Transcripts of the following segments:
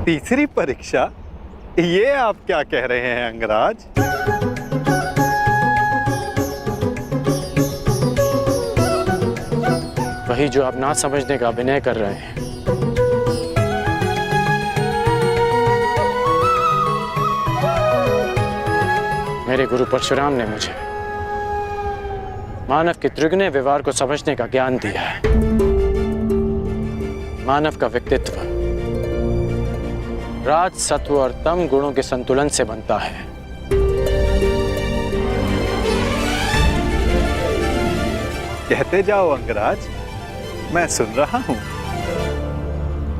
तीसरी परीक्षा? ये आप क्या कह रहे हैं अंगराज? वही जो आप ना समझने का अभिनय कर रहे हैं। मेरे गुरु परशुराम ने मुझे मानव के त्रिगुणीय व्यवहार को समझने का ज्ञान दिया है। मानव का व्यक्तित्व राज, सत्व और तम गुणों के संतुलन से बनता है। कहते जाओ अंगराज, मैं सुन रहा हूं।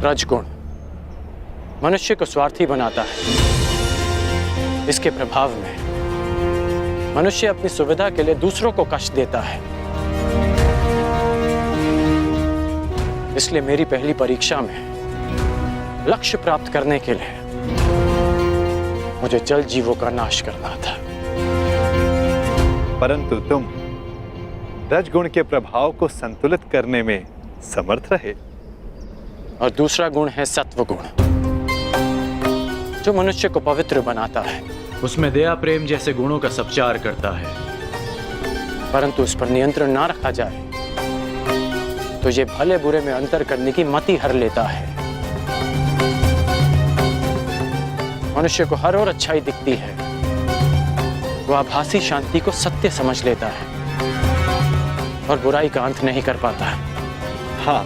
रजगुण मनुष्य को स्वार्थी बनाता है। इसके प्रभाव में मनुष्य अपनी सुविधा के लिए दूसरों को कष्ट देता है। इसलिए मेरी पहली परीक्षा में लक्ष्य प्राप्त करने के लिए मुझे जल जीवों का नाश करना था। परंतु तुम रजगुण के प्रभाव को संतुलित करने में समर्थ रहे। और दूसरा गुण है सत्व गुण, जो मनुष्य को पवित्र बनाता है। उसमें दया, प्रेम जैसे गुणों का संचार करता है। परंतु उस पर नियंत्रण ना रखा जाए तो ये भले बुरे में अंतर करने की मति हर लेता है। मनुष्य को हर ओर अच्छाई दिखती है, वह आभासी शांति को सत्य समझ लेता है और बुराई का अंत नहीं कर पाता। हाँ,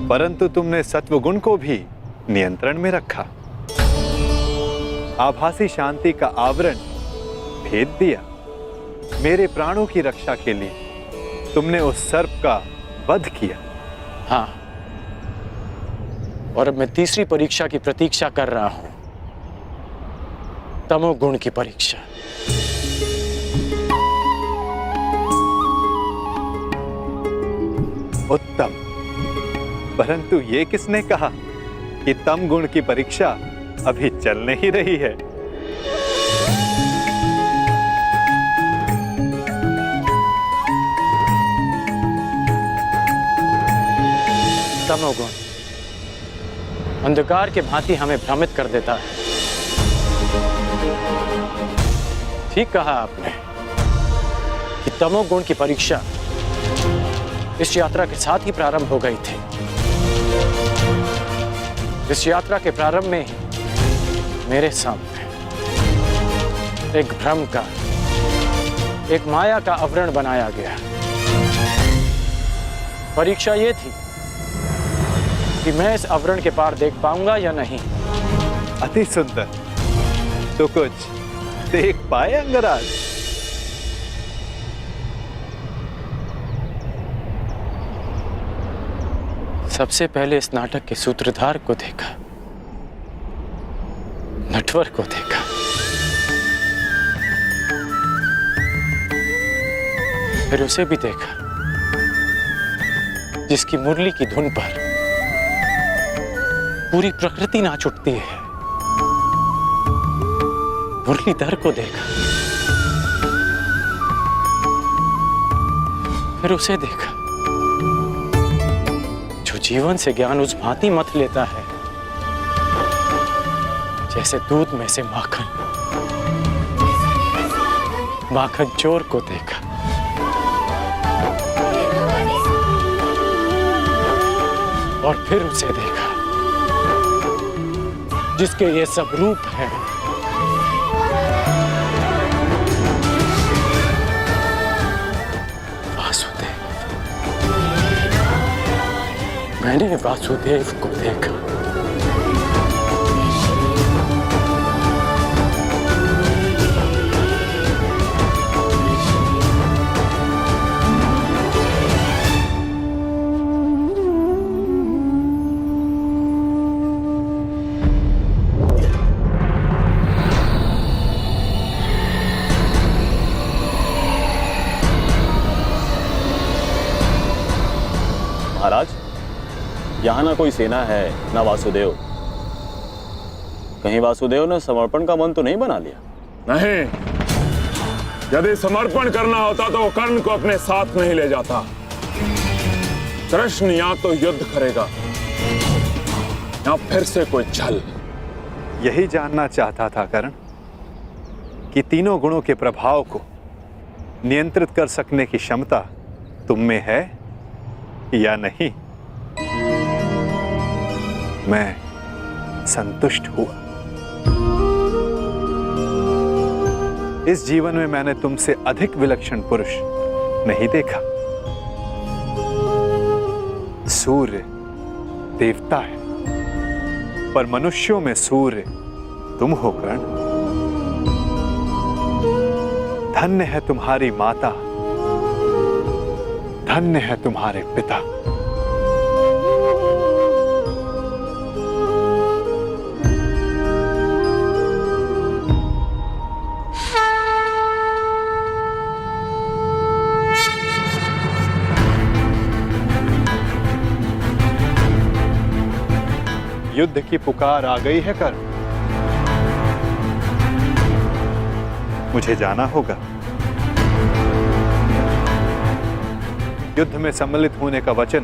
परंतु तुमने सत्वगुण को भी नियंत्रण में रखा। आभासी शांति का आवरण भेद दिया। मेरे प्राणों की रक्षा के लिए तुमने उस सर्प का वध किया। हाँ, और अब मैं तीसरी परीक्षा की प्रतीक्षा कर रहा हूं, तमोगुण की परीक्षा। उत्तम, परंतु ये किसने कहा कि तम गुण की परीक्षा अभी चल नहीं रही है? तमोगुण अंधकार के भांति हमें भ्रमित कर देता है। ठीक कहा आपने कि तमोगुण की परीक्षा इस यात्रा के साथ ही प्रारंभ हो गई थी। इस यात्रा के प्रारंभ में ही मेरे सामने एक भ्रम का, एक माया का आवरण बनाया गया। परीक्षा ये थी कि मैं इस आवरण के पार देख पाऊंगा या नहीं। अति सुंदर। तो कुछ देख पाए अंगराज? सबसे पहले इस नाटक के सूत्रधार को देखा, नटवर को देखा। फिर उसे भी देखा जिसकी मुरली की धुन पर पूरी प्रकृति नाच उठती है। मुरलीधर को देखा, फिर उसे देखा जो जीवन से ज्ञान उस भांति मथ लेता है जैसे दूध में से माखन। माखन चोर को देखा, और फिर उसे देखा जिसके ये सब रूप हैं। वासुदेव। मैंने वासुदेव को देखा। महाराज, यहाँ ना कोई सेना है ना वासुदेव। कहीं वासुदेव ने समर्पण का मन तो नहीं बना लिया? नहीं, यदि समर्पण करना होता तो वो कर्ण को अपने साथ नहीं ले जाता। कृष्ण या तो युद्ध करेगा या फिर से कोई छल? यही जानना चाहता था कर्ण कि तीनों गुणों के प्रभाव को नियंत्रित कर सकने की क्षमता तुम में है या नहीं। मैं संतुष्ट हुआ। इस जीवन में मैंने तुमसे अधिक विलक्षण पुरुष नहीं देखा। सूर्य देवता है, पर मनुष्यों में सूर्य तुम हो कर्ण। धन्य है तुम्हारी माता, धन्य है तुम्हारे पिता। युद्ध की पुकार आ गई है कर्ण। मुझे जाना होगा। युद्ध में सम्मिलित होने का वचन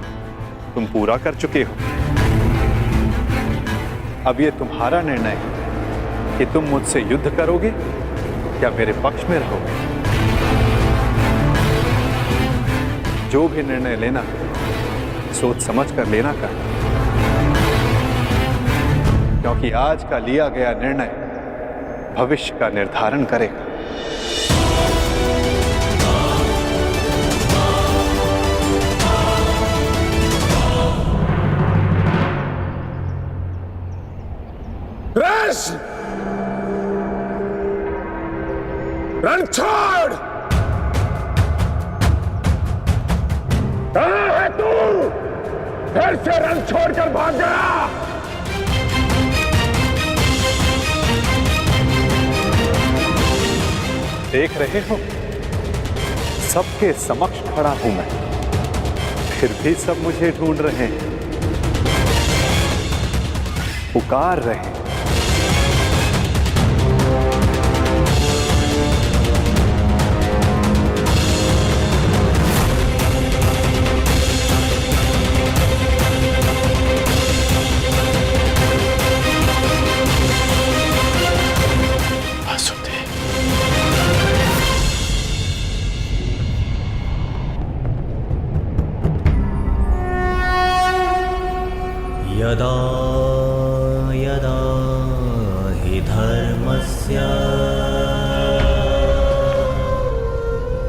तुम पूरा कर चुके हो। अब यह तुम्हारा निर्णय है कि तुम मुझसे युद्ध करोगे या मेरे पक्ष में रहोगे। जो भी निर्णय लेना सोच समझ कर लेना कर, क्योंकि आज का लिया गया निर्णय भविष्य का निर्धारण करेगा। कृष्ण, रण छोड़। कहाँ है तू? फिर से रण छोड़कर भाग गया। देख रहे हो, सबके समक्ष खड़ा हूं मैं, फिर भी सब मुझे ढूंढ रहे हैं, पुकार रहे हैं। यदा यदा हि धर्मस्य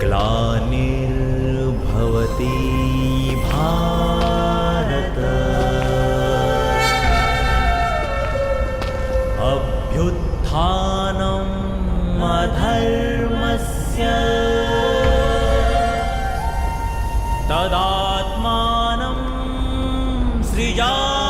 ग्लानिर्भवति भारत अभ्युत्थानम् अधर्मस्य तदात्मानं सृजाम्यहम्।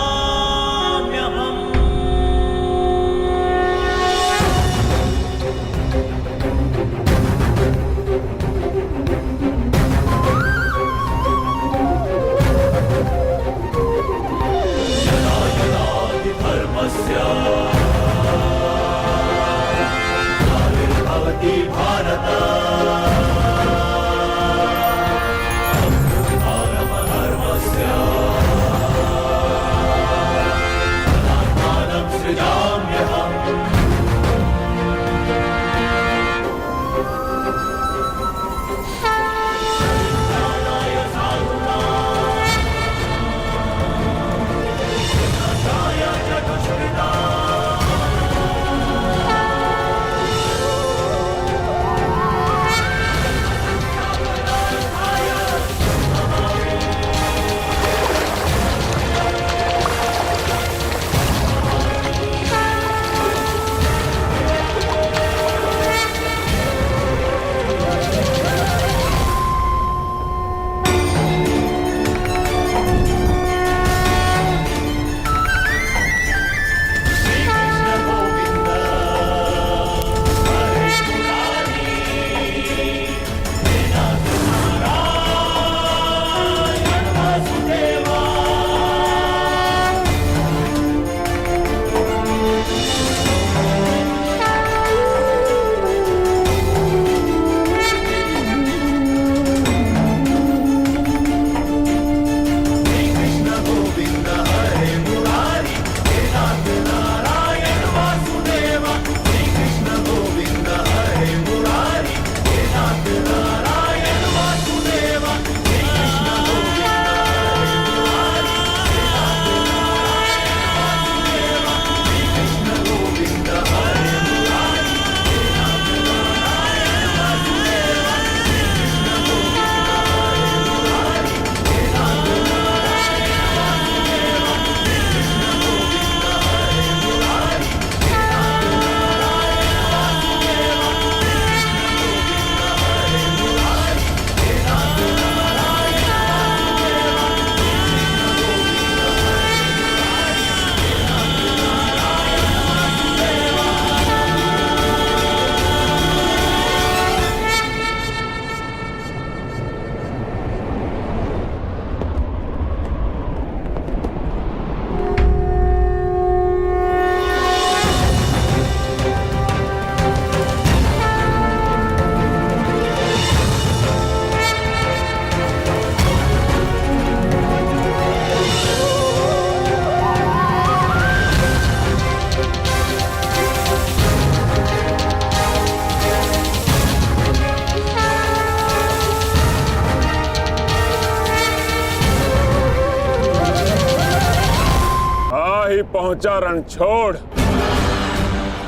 ही पहुंचा रण छोड़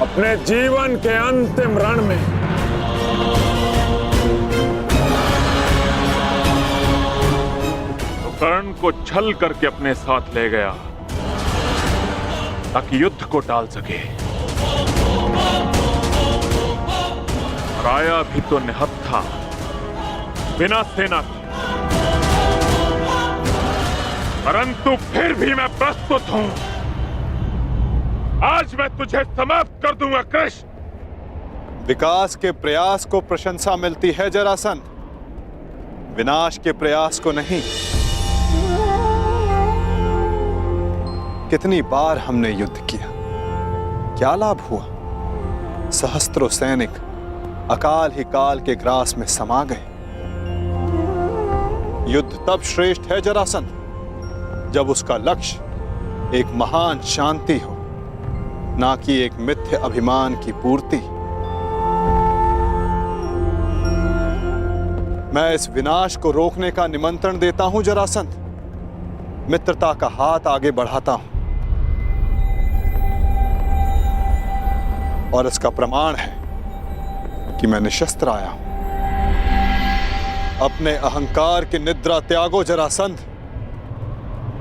अपने जीवन के अंतिम रण में। तो कर्ण को छल करके अपने साथ ले गया ताकि युद्ध को टाल सके। और आया भी तो निहत्था बिना सेना के, परंतु फिर भी मैं प्रस्तुत हूं। आज मैं तुझे समाप्त कर दूंगा कृष्ण। विकास के प्रयास को प्रशंसा मिलती है जरासंध, विनाश के प्रयास को नहीं। कितनी बार हमने युद्ध किया, क्या लाभ हुआ? सहस्त्रों सैनिक अकाल ही काल के ग्रास में समा गए। युद्ध तब श्रेष्ठ है जरासंध जब उसका लक्ष्य एक महान शांति हो, ना कि एक मिथ्य अभिमान की पूर्ति। मैं इस विनाश को रोकने का निमंत्रण देता हूं जरासंध, मित्रता का हाथ आगे बढ़ाता हूं। और इसका प्रमाण है कि मैं निशस्त्र आया हूं। अपने अहंकार की निद्रा त्यागो जरासंध,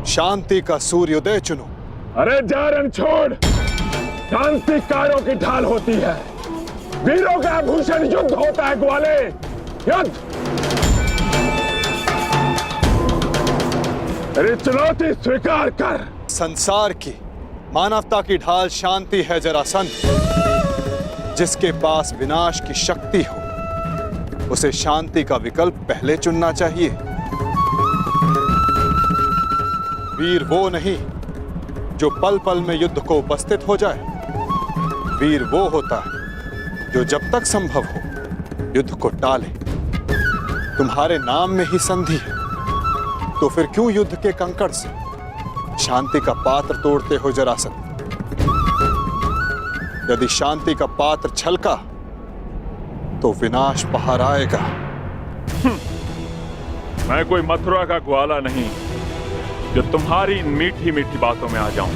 शांति का सूर्योदय चुनो। अरे जा रण छोड़, शांति कायरों की ढाल होती है, वीरों का आभूषण युद्ध होता है ग्वाले, युद्ध। अरे चुनौती स्वीकार कर। संसार की मानवता की ढाल शांति है जरासंध। जिसके पास विनाश की शक्ति हो उसे शांति का विकल्प पहले चुनना चाहिए। वीर वो नहीं जो पल पल में युद्ध को उपस्थित हो जाए, वीर वो होता है जो जब तक संभव हो युद्ध को टाले। तुम्हारे नाम में ही संधि है, तो फिर क्यों युद्ध के कंकड़ से शांति का पात्र तोड़ते हो जरासंध? यदि शांति का पात्र छलका तो विनाश बाहर आएगा। मैं कोई मथुरा का ग्वाला नहीं जो तुम्हारी इन मीठी मीठी बातों में आ जाऊं।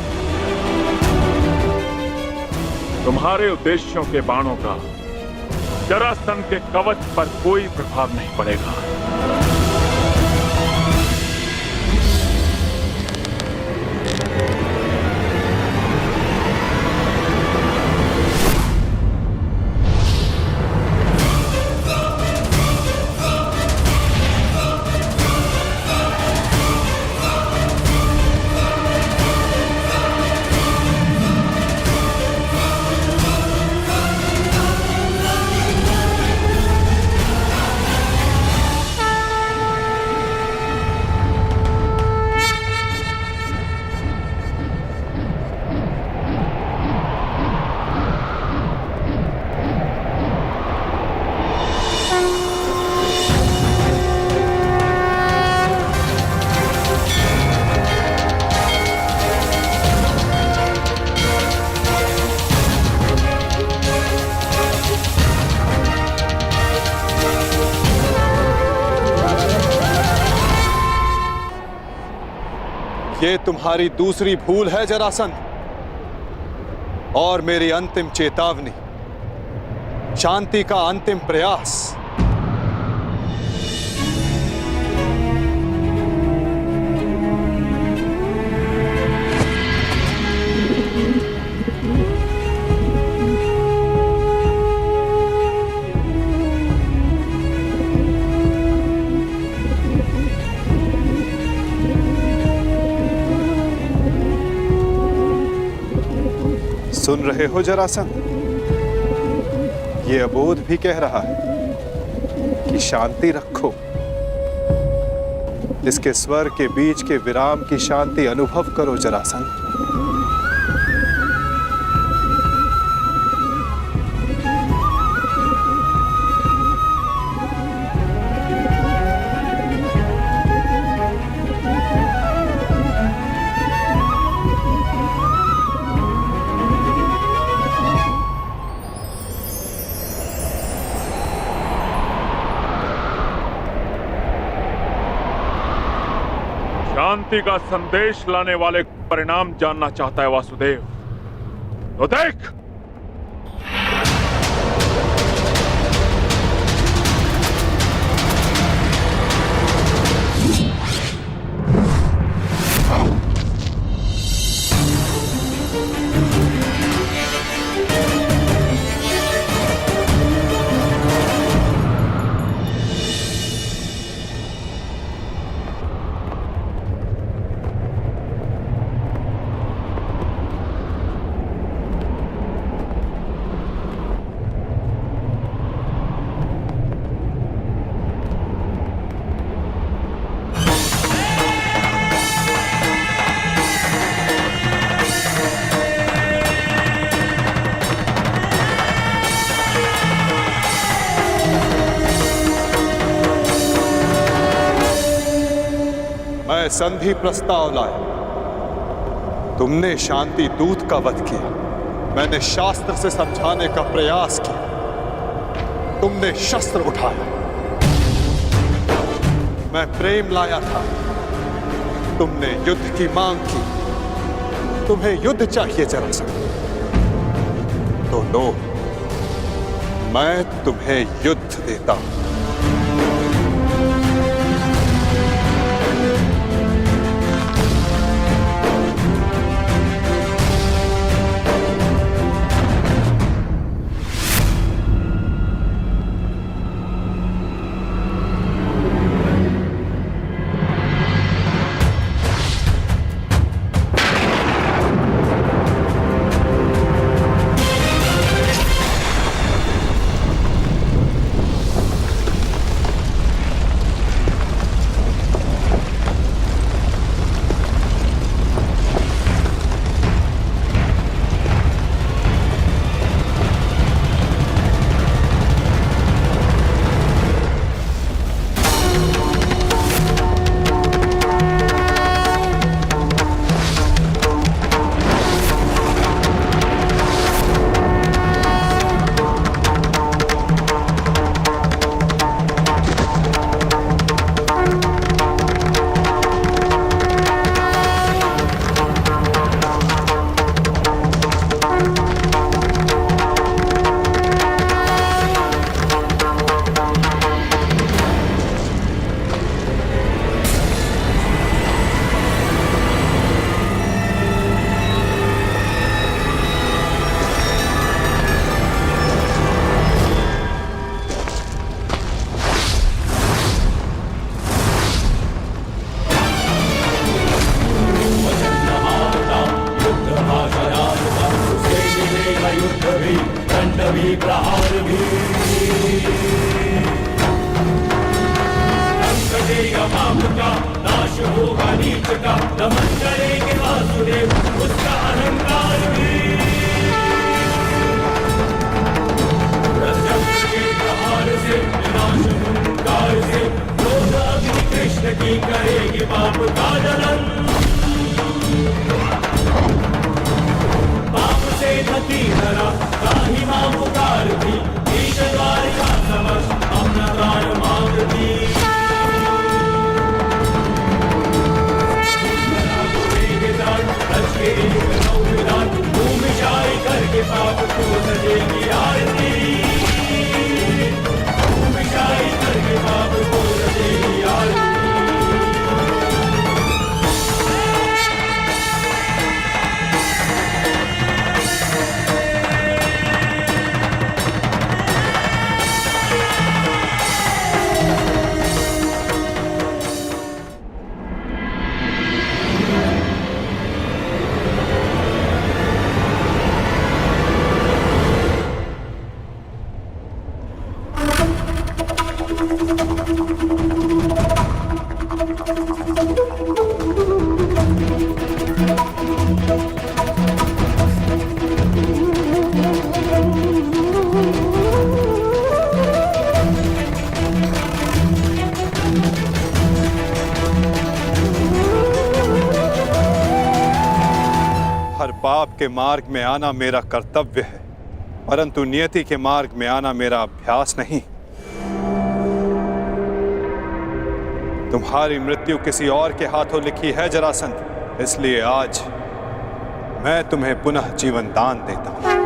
तुम्हारे उद्देश्यों के बाणों का जरासंध के कवच पर कोई प्रभाव नहीं पड़ेगा। ये तुम्हारी दूसरी भूल है जरासंध, और मेरी अंतिम चेतावनी, शांति का अंतिम प्रयास। सुन रहे हो जरासंध? ये अबोध भी कह रहा है कि शांति रखो। इसके स्वर के बीच के विराम की शांति अनुभव करो जरासंध। शांति का संदेश लाने वाले परिणाम जानना चाहता है वासुदेव, तो देख। मैं संधि प्रस्ताव लाया। तुमने शांति दूत का वध किया, मैंने शास्त्र से समझाने का प्रयास किया, तुमने शस्त्र उठाया। मैं प्रेम लाया था, तुमने युद्ध की मांग की। तुम्हें युद्ध चाहिए जरासंध, तो लो, मैं तुम्हें युद्ध देता हूं। पाप के मार्ग में आना मेरा कर्तव्य है, परंतु नियति के मार्ग में आना मेरा अभ्यास नहीं। तुम्हारी मृत्यु किसी और के हाथों लिखी है जरासंध, इसलिए आज मैं तुम्हें पुनः जीवन दान देता हूं।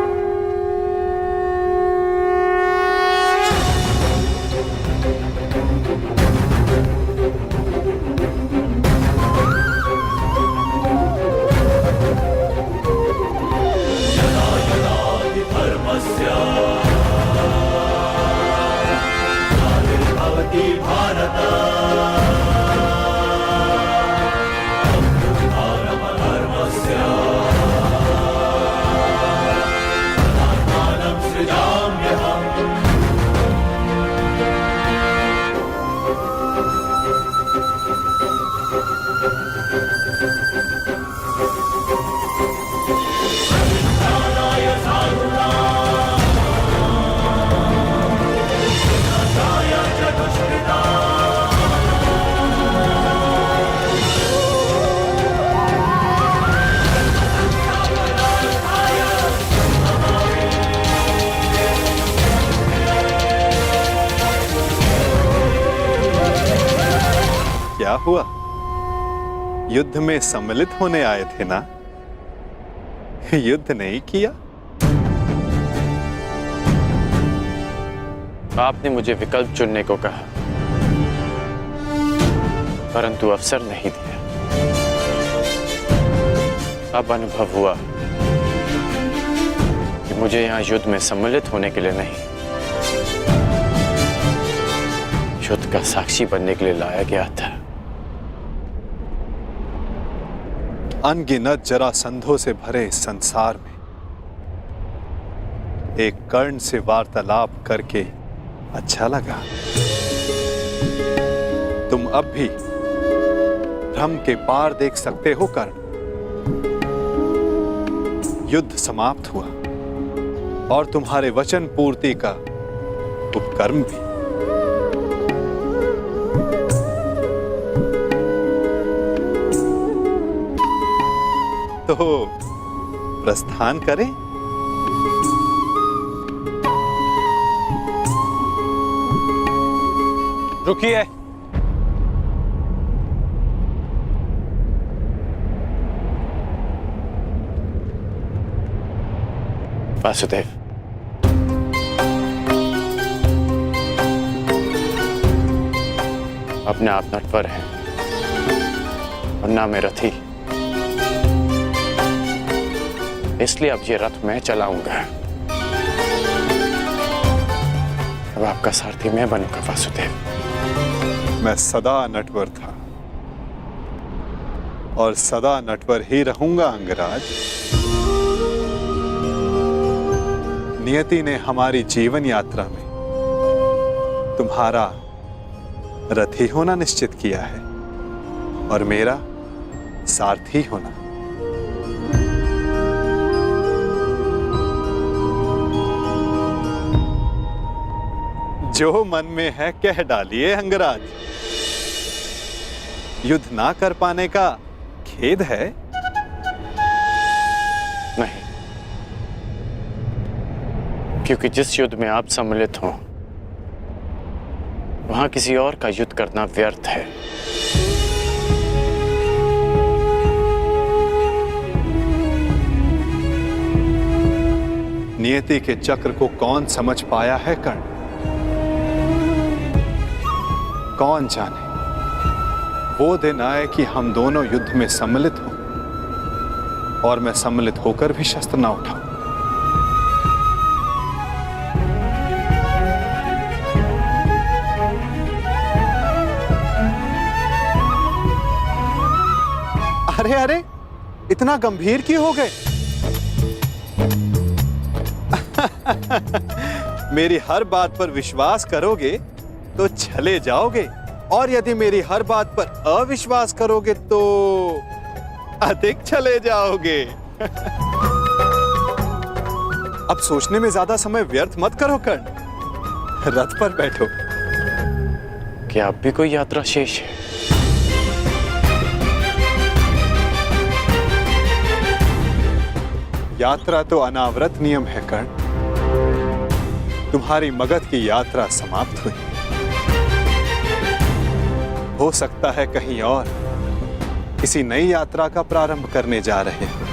क्या हुआ? युद्ध में सम्मिलित होने आए थे ना? युद्ध नहीं किया? आपने मुझे विकल्प चुनने को कहा, परंतु अवसर नहीं दिया। अब अनुभव हुआ कि मुझे यहां युद्ध में सम्मिलित होने के लिए नहीं, युद्ध का साक्षी बनने के लिए लाया गया था। अनगिनत जरासंधों से भरे इस संसार में एक कर्ण से वार्तालाप करके अच्छा लगा। तुम अब भी भ्रम के पार देख सकते हो कर्ण। युद्ध समाप्त हुआ और तुम्हारे वचन पूर्ति का उपकर्म भी। तो प्रस्थान करें? रुकिए। वासुदेव, अपने आप नटवर हैं और ना मैं रथी, इसलिए अब ये रथ मैं चलाऊंगा। अब आपका सारथी मैं बनूंगा वासुदेव। मैं सदा नटवर था और सदा नटवर ही रहूंगा अंगराज। नियति ने हमारी जीवन यात्रा में तुम्हारा रथी होना निश्चित किया है और मेरा सारथी होना। जो मन में है कह डालिए अंगराज। युद्ध ना कर पाने का खेद है? नहीं, क्योंकि जिस युद्ध में आप सम्मिलित हो वहां किसी और का युद्ध करना व्यर्थ है। नियति के चक्र को कौन समझ पाया है कर्ण? कौन जाने वो दिन आए कि हम दोनों युद्ध में सम्मिलित हों और मैं सम्मिलित होकर भी शस्त्र ना उठाऊं। अरे अरे, इतना गंभीर क्यों हो गए? मेरी हर बात पर विश्वास करोगे तो चले जाओगे, और यदि मेरी हर बात पर अविश्वास करोगे तो अधिक चले जाओगे। अब सोचने में ज्यादा समय व्यर्थ मत करो कर्ण, रथ पर बैठो। क्या अब भी कोई यात्रा शेष है? यात्रा तो अनावृत नियम है कर्ण। तुम्हारी मगध की यात्रा समाप्त हुई, हो सकता है कहीं और किसी नई यात्रा का प्रारंभ करने जा रहे हैं।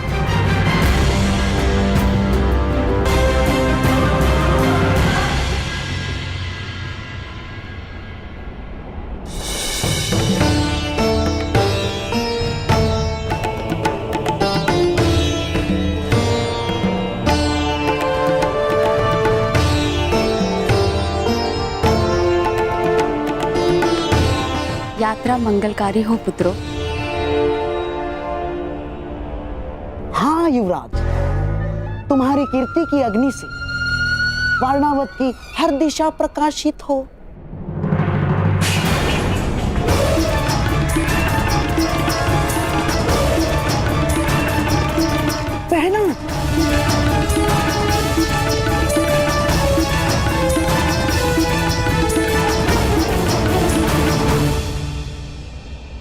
यात्रा मंगलकारी हो पुत्रों। हाँ युवराज, तुम्हारी कीर्ति की अग्नि से वारणावत की हर दिशा प्रकाशित हो। पहना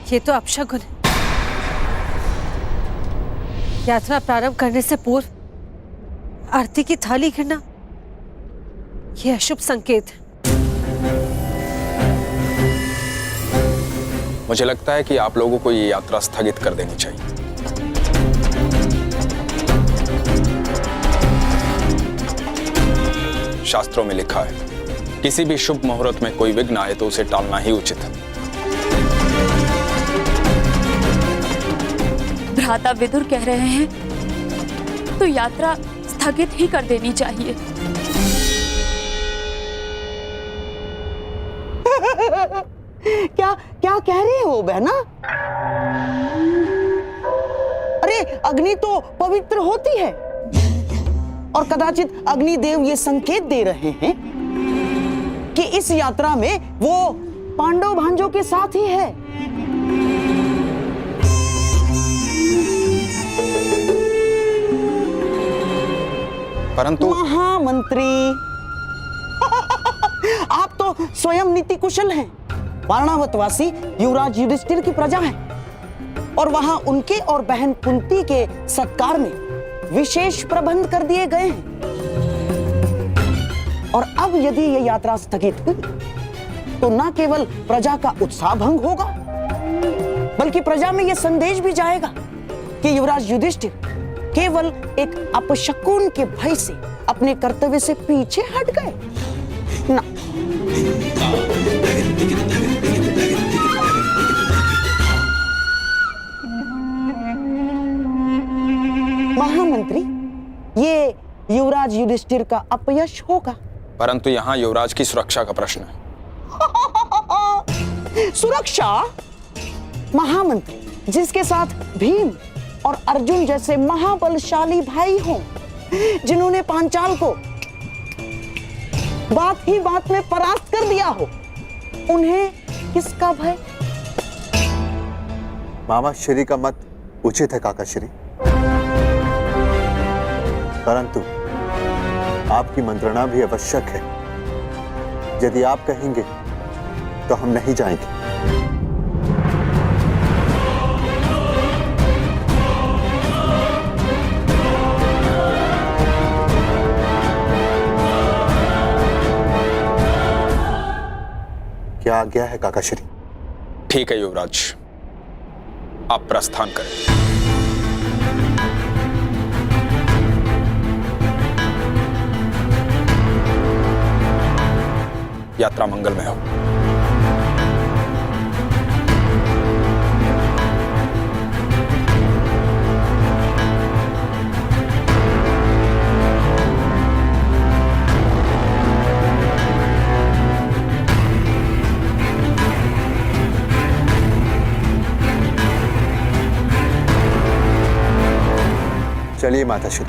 ये तो अपशगुन है। यात्रा प्रारंभ करने से पूर्व आरती की थाली गिरना, ये अशुभ संकेत है। मुझे लगता है कि आप लोगों को ये यात्रा स्थगित कर देनी चाहिए। शास्त्रों में लिखा है, किसी भी शुभ मुहूर्त में कोई विघ्न आए तो उसे टालना ही उचित है। भ्राता विदुर कह रहे हैं तो यात्रा स्थगित ही कर देनी चाहिए। क्या क्या कह रहे हो बहना? अरे अग्नि तो पवित्र होती है और कदाचित अग्निदेव ये संकेत दे रहे हैं कि इस यात्रा में वो पांडव भांजों के साथ ही है। परंतु महामंत्री आप तो स्वयं नीति कुशल हैं। वारणावतवासी युवराज युधिष्ठिर की प्रजा है और वहां उनके और बहन कुंती के सत्कार में विशेष प्रबंध कर दिए गए हैं। और अब यदि यह यात्रा स्थगित हुई तो न केवल प्रजा का उत्साह भंग होगा, बल्कि प्रजा में यह संदेश भी जाएगा कि युवराज युधिष्ठिर केवल एक अपशकुन के भय से अपने कर्तव्य से पीछे हट गए ना। महामंत्री, ये युवराज युधिष्ठिर का अपयश होगा। परंतु यहाँ युवराज की सुरक्षा का प्रश्न है। सुरक्षा? महामंत्री, जिसके साथ भीम और अर्जुन जैसे महाबलशाली भाई हों, जिन्होंने पांचाल को बात ही बात में परास्त कर दिया हो, उन्हें किसका भय? मामा श्री का मत उचित है काका श्री, परंतु आपकी मंत्रणा भी आवश्यक है। यदि आप कहेंगे तो हम नहीं जाएंगे। क्या आज्ञा है काका श्री? ठीक है युवराज, आप प्रस्थान करें। यात्रा मंगलमय हो। चलिए माता श्री।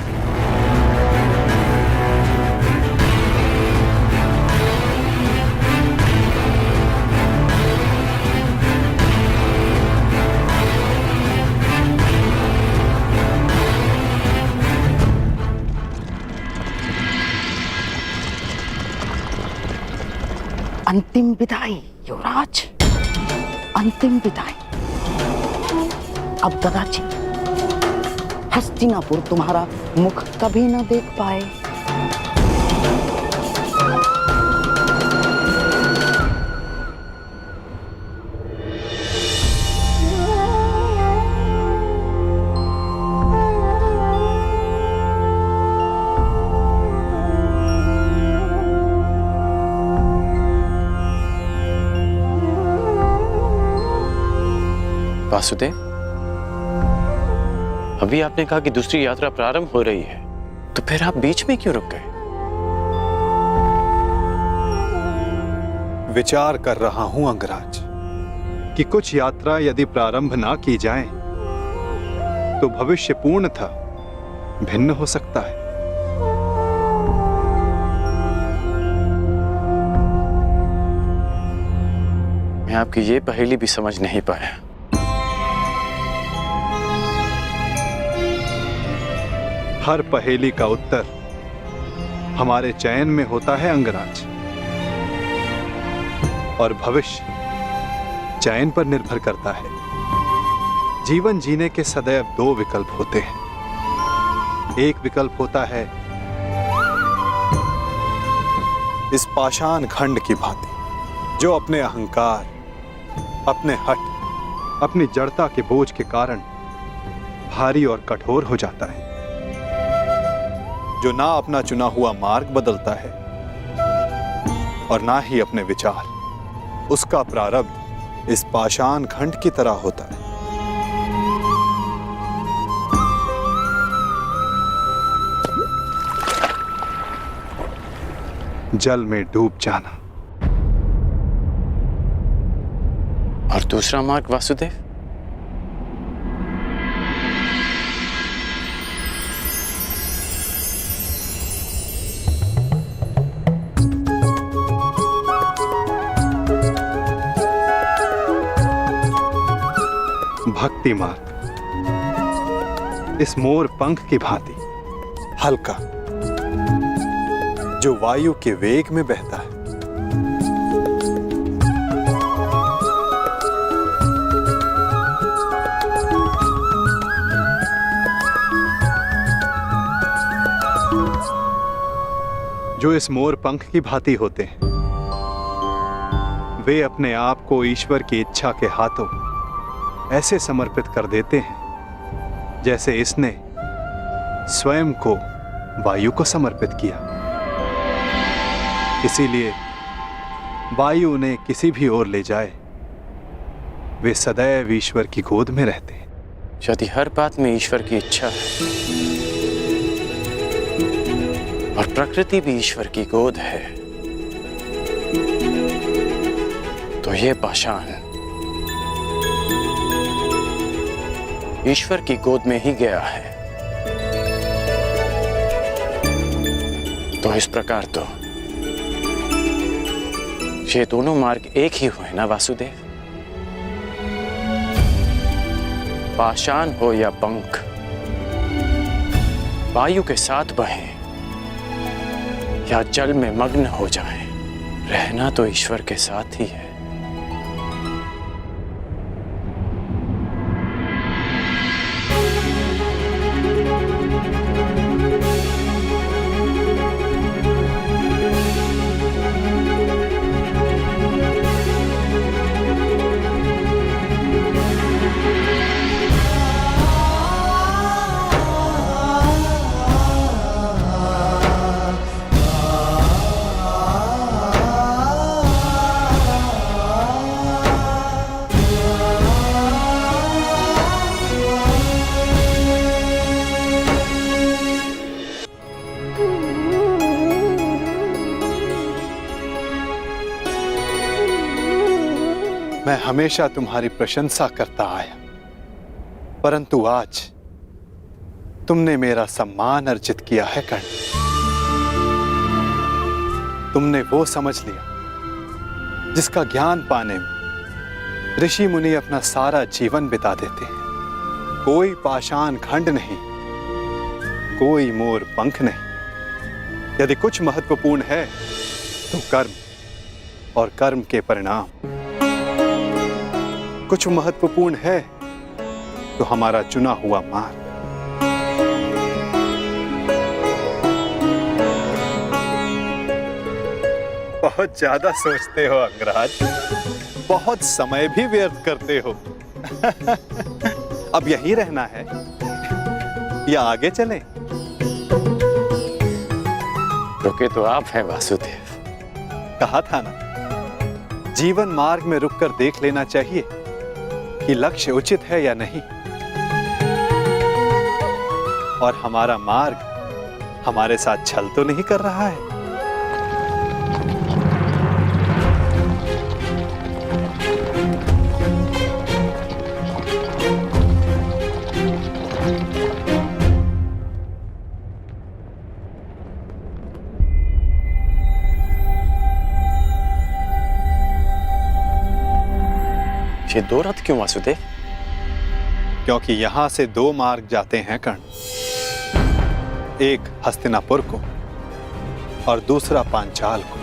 अंतिम विदाई युवराज, अंतिम विदाई। अब कदाचित हस्तिनापुर तुम्हारा मुख कभी न देख पाए। वासुदेव, अभी आपने कहा कि दूसरी यात्रा प्रारंभ हो रही है, तो फिर आप बीच में क्यों रुक गए? विचार कर रहा हूं अंगराज कि कुछ यात्रा यदि प्रारंभ ना की जाए तो भविष्य पूर्णतः भिन्न हो सकता है। मैं आपकी ये पहेली भी समझ नहीं पाया। हर पहेली का उत्तर हमारे चयन में होता है अंगराज, और भविष्य चयन पर निर्भर करता है। जीवन जीने के सदैव दो विकल्प होते हैं। एक विकल्प होता है इस पाषाण खंड की भांति, जो अपने अहंकार, अपने हठ, अपनी जड़ता के बोझ के कारण भारी और कठोर हो जाता है, जो ना अपना चुना हुआ मार्ग बदलता है और ना ही अपने विचार। उसका प्रारब्ध इस पाषाण खंड की तरह होता है। जल में डूब जाना। और दूसरा मार्ग वासुदेव? भक्ति मार्ग, इस मोर पंख की भांति हल्का, जो वायु के वेग में बहता है। जो इस मोर पंख की भांति होते हैं, वे अपने आप को ईश्वर की इच्छा के हाथों ऐसे समर्पित कर देते हैं जैसे इसने स्वयं को वायु को समर्पित किया। इसीलिए वायु उन्हें किसी भी ओर ले जाए, वे सदैव ईश्वर की गोद में रहते हैं। यदि हर बात में ईश्वर की इच्छा है और प्रकृति भी ईश्वर की गोद है, तो ये पाषाण ईश्वर की गोद में ही गया है। तो इस प्रकार तो ये दोनों मार्ग एक ही हुए ना वासुदेव? पाषाण हो या पंख, वायु के साथ बहें या जल में मग्न हो जाएं, रहना तो ईश्वर के साथ ही है। मैं हमेशा तुम्हारी प्रशंसा करता आया, परंतु आज तुमने मेरा सम्मान अर्जित किया है कर्ण। तुमने वो समझ लिया जिसका ज्ञान पाने में ऋषि मुनि अपना सारा जीवन बिता देते हैं। कोई पाषाण खंड नहीं, कोई मोर पंख नहीं। यदि कुछ महत्वपूर्ण है तो कर्म और कर्म के परिणाम। कुछ महत्वपूर्ण है तो हमारा चुना हुआ मार्ग। बहुत ज्यादा सोचते हो अंगराज, बहुत समय भी व्यर्थ करते हो। अब यहीं रहना है या आगे चलें? रुके तो आप हैं वासुदेव। कहा था ना, जीवन मार्ग में रुककर देख लेना चाहिए कि लक्ष्य उचित है या नहीं, और हमारा मार्ग हमारे साथ छल तो नहीं कर रहा है। ये दो रथ क्यों वासुदेव? क्योंकि यहां से दो मार्ग जाते हैं कर्ण, एक हस्तिनापुर को और दूसरा पांचाल को।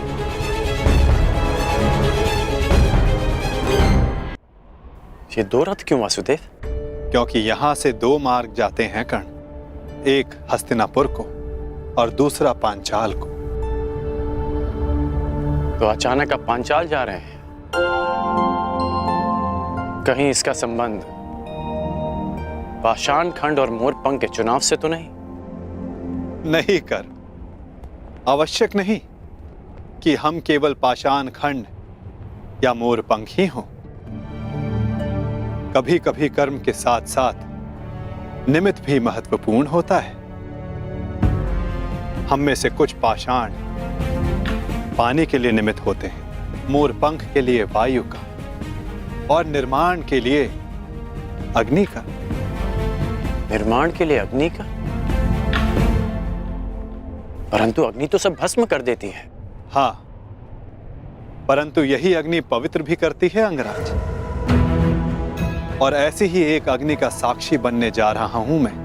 ये दो रथ क्यों वासुदेव? क्योंकि यहां से दो मार्ग जाते हैं कर्ण, एक हस्तिनापुर को और दूसरा पांचाल को। तो अचानक आप पांचाल जा रहे हैं? कहीं इसका संबंध पाषाण खंड और मोरपंख के चुनाव से तो नहीं? नहीं कर, आवश्यक नहीं कि हम केवल पाषाण खंड या मोरपंख ही हों। कभी कभी कर्म के साथ साथ निमित्त भी महत्वपूर्ण होता है। हम में से कुछ पाषाण पानी के लिए निमित्त होते हैं, मोरपंख के लिए वायु का, और निर्माण के लिए अग्नि का। निर्माण के लिए अग्नि का? परंतु अग्नि तो सब भस्म कर देती है। हाँ, परंतु यही अग्नि पवित्र भी करती है अंगराज। और ऐसी ही एक अग्नि का साक्षी बनने जा रहा हूं मैं,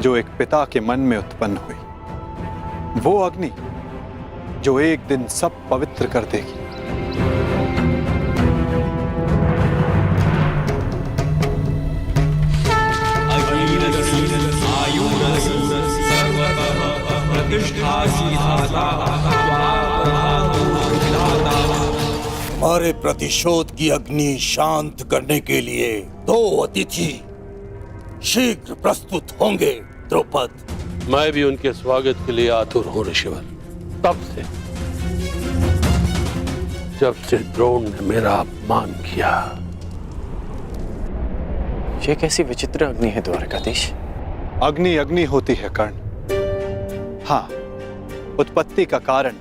जो एक पिता के मन में उत्पन्न हुई। वो अग्नि जो एक दिन सब पवित्र कर देगी। हमारे प्रतिशोध की अग्नि शांत करने के लिए दो अतिथि शीघ्र प्रस्तुत होंगे द्रौपद। मैं भी उनके स्वागत के लिए आतुर हूँ ऋषिवर। तब से जब से द्रोण ने मेरा अपमान किया। ये कैसी विचित्र अग्नि है द्वारकाधीश? अग्नि अग्नि होती है कर्ण। हाँ, उत्पत्ति का कारण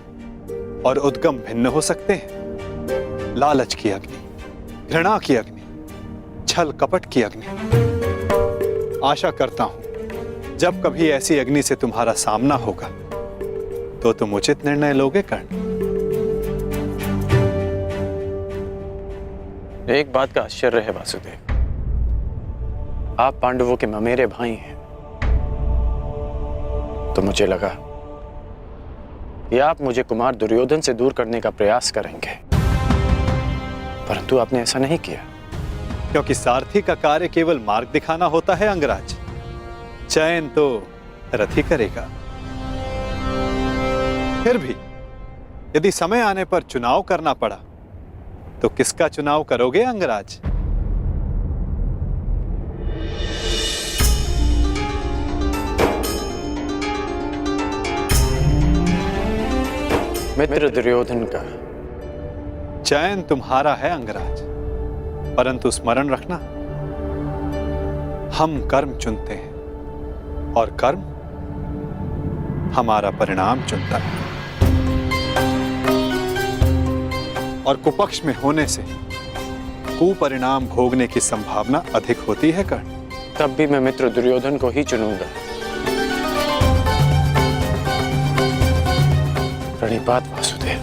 और उद्गम भिन्न हो सकते हैं। लालच की अग्नि, घृणा की अग्नि, छल कपट की अग्नि। आशा करता हूं जब कभी ऐसी अग्नि से तुम्हारा सामना होगा तो तुम उचित निर्णय लोगे कर्ण। एक बात का आश्चर्य है वासुदेव, आप पांडवों के ममेरे भाई हैं, तो मुझे लगा कि आप मुझे कुमार दुर्योधन से दूर करने का प्रयास करेंगे, परंतु आपने ऐसा नहीं किया। क्योंकि सारथी का कार्य केवल मार्ग दिखाना होता है अंगराज, चयन तो रथ ही करेगा। फिर भी यदि समय आने पर चुनाव करना पड़ा तो किसका चुनाव करोगे अंगराज? मित्र दुर्योधन का। चयन तुम्हारा है अंगराज, परंतु स्मरण रखना, हम कर्म चुनते हैं और कर्म हमारा परिणाम चुनता है। और कुपक्ष में होने से कुपरिणाम भोगने की संभावना अधिक होती है कर्ण। तब भी मैं मित्र दुर्योधन को ही चुनूंगा। प्रणिपात वासुदेव।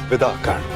विदा कर्ण।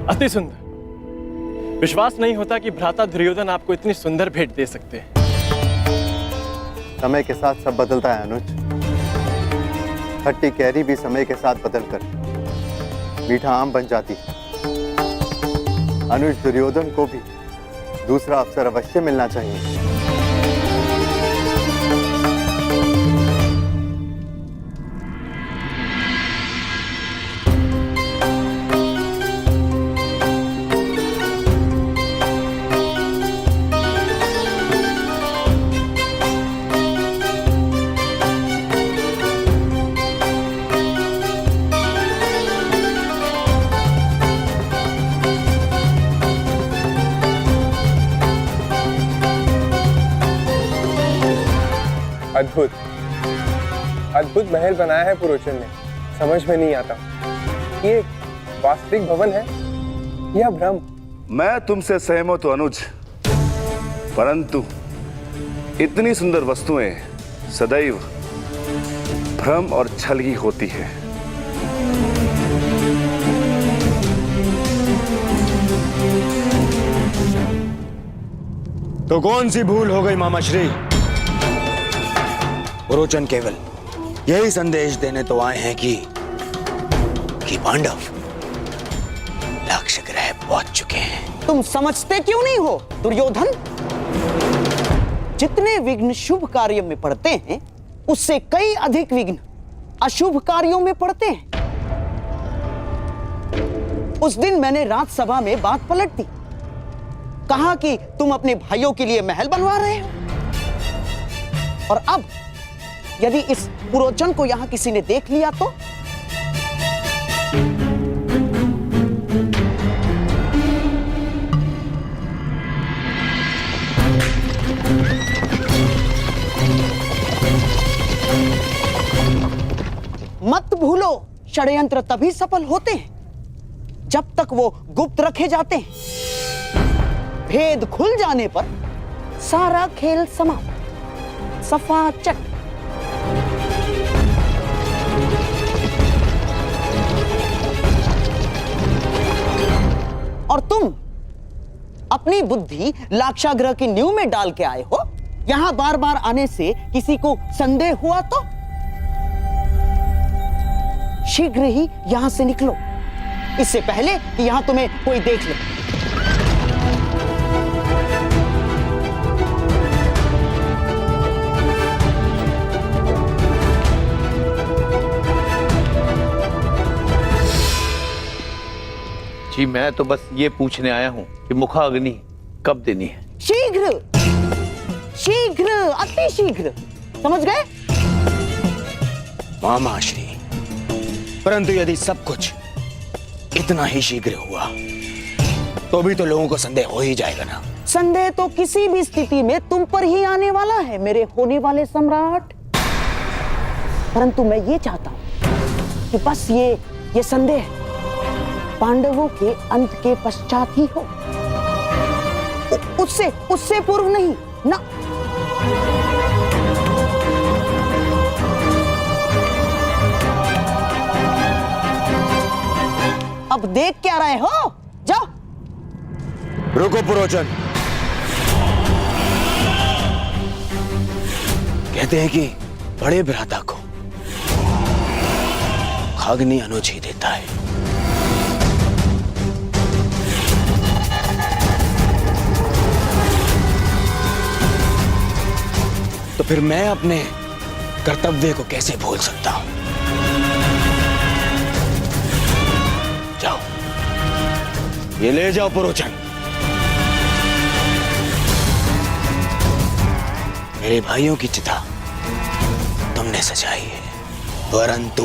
अति सुंदर। विश्वास नहीं होता कि भ्राता दुर्योधन आपको इतनी सुंदर भेंट दे सकते हैं। समय के साथ सब बदलता है अनुज। खट्टी कैरी भी समय के साथ बदलकर मीठा आम बन जाती है। अनुज, दुर्योधन को भी दूसरा अवसर अवश्य मिलना चाहिए। अद्भुत अद्भुत महल बनाया है पुरोचन ने। समझ में नहीं आता ये वास्तविक भवन है या भ्रम। मैं तुमसे सहमत हूं अनुज, परंतु इतनी सुंदर वस्तुएं सदैव भ्रम और छल ही होती है। तो कौन सी भूल हो गई मामा श्री? पुरोचन केवल यही संदेश देने तो आए हैं कि पांडव लक्ष्य ग्रह पहुंच चुके हैं। तुम समझते क्यों नहीं हो दुर्योधन? जितने विघ्न शुभ कार्य में पड़ते हैं उससे कई अधिक विघ्न अशुभ कार्यों में पड़ते हैं। उस दिन मैंने राजसभा में बात पलट दी, कहा कि तुम अपने भाइयों के लिए महल बनवा रहे हो, और अब यदि इस पुरोचन को यहां किसी ने देख लिया तो? मत भूलो, षड्यंत्र तभी सफल होते हैं जब तक वो गुप्त रखे जाते हैं। भेद खुल जाने पर सारा खेल समाप्त, सफा चट। और तुम अपनी बुद्धि लाक्षागृह की नींव में डाल के आए हो। यहां बार बार आने से किसी को संदेह हुआ तो शीघ्र ही यहां से निकलो, इससे पहले कि यहां तुम्हें कोई देख ले। जी मैं तो बस ये पूछने आया हूं कि मुखाग्नि कब देनी है? शीघ्र, शीघ्र, अति शीघ्र, समझ गए? मामा श्री, परंतु यदि सब कुछ इतना ही शीघ्र हुआ तो भी तो लोगों को संदेह हो ही जाएगा ना। संदेह तो किसी भी स्थिति में तुम पर ही आने वाला है मेरे होने वाले सम्राट। परंतु मैं ये चाहता हूं कि बस ये संदेह पांडवों के अंत के पश्चात ही हो, उससे पूर्व नहीं ना। अब देख क्या रहे हो? जाओ। रुको पुरोचन, कहते हैं कि बड़े भ्राता को खाग्नि अनुज ही देता है। तो फिर मैं अपने कर्तव्य को कैसे भूल सकता हूं? जाओ, ये ले जाओ पुरोचन। मेरे भाइयों की चिता तुमने सजाई है, परंतु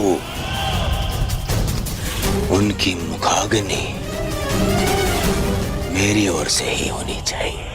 उनकी मुखाग्नि मेरी ओर से ही होनी चाहिए।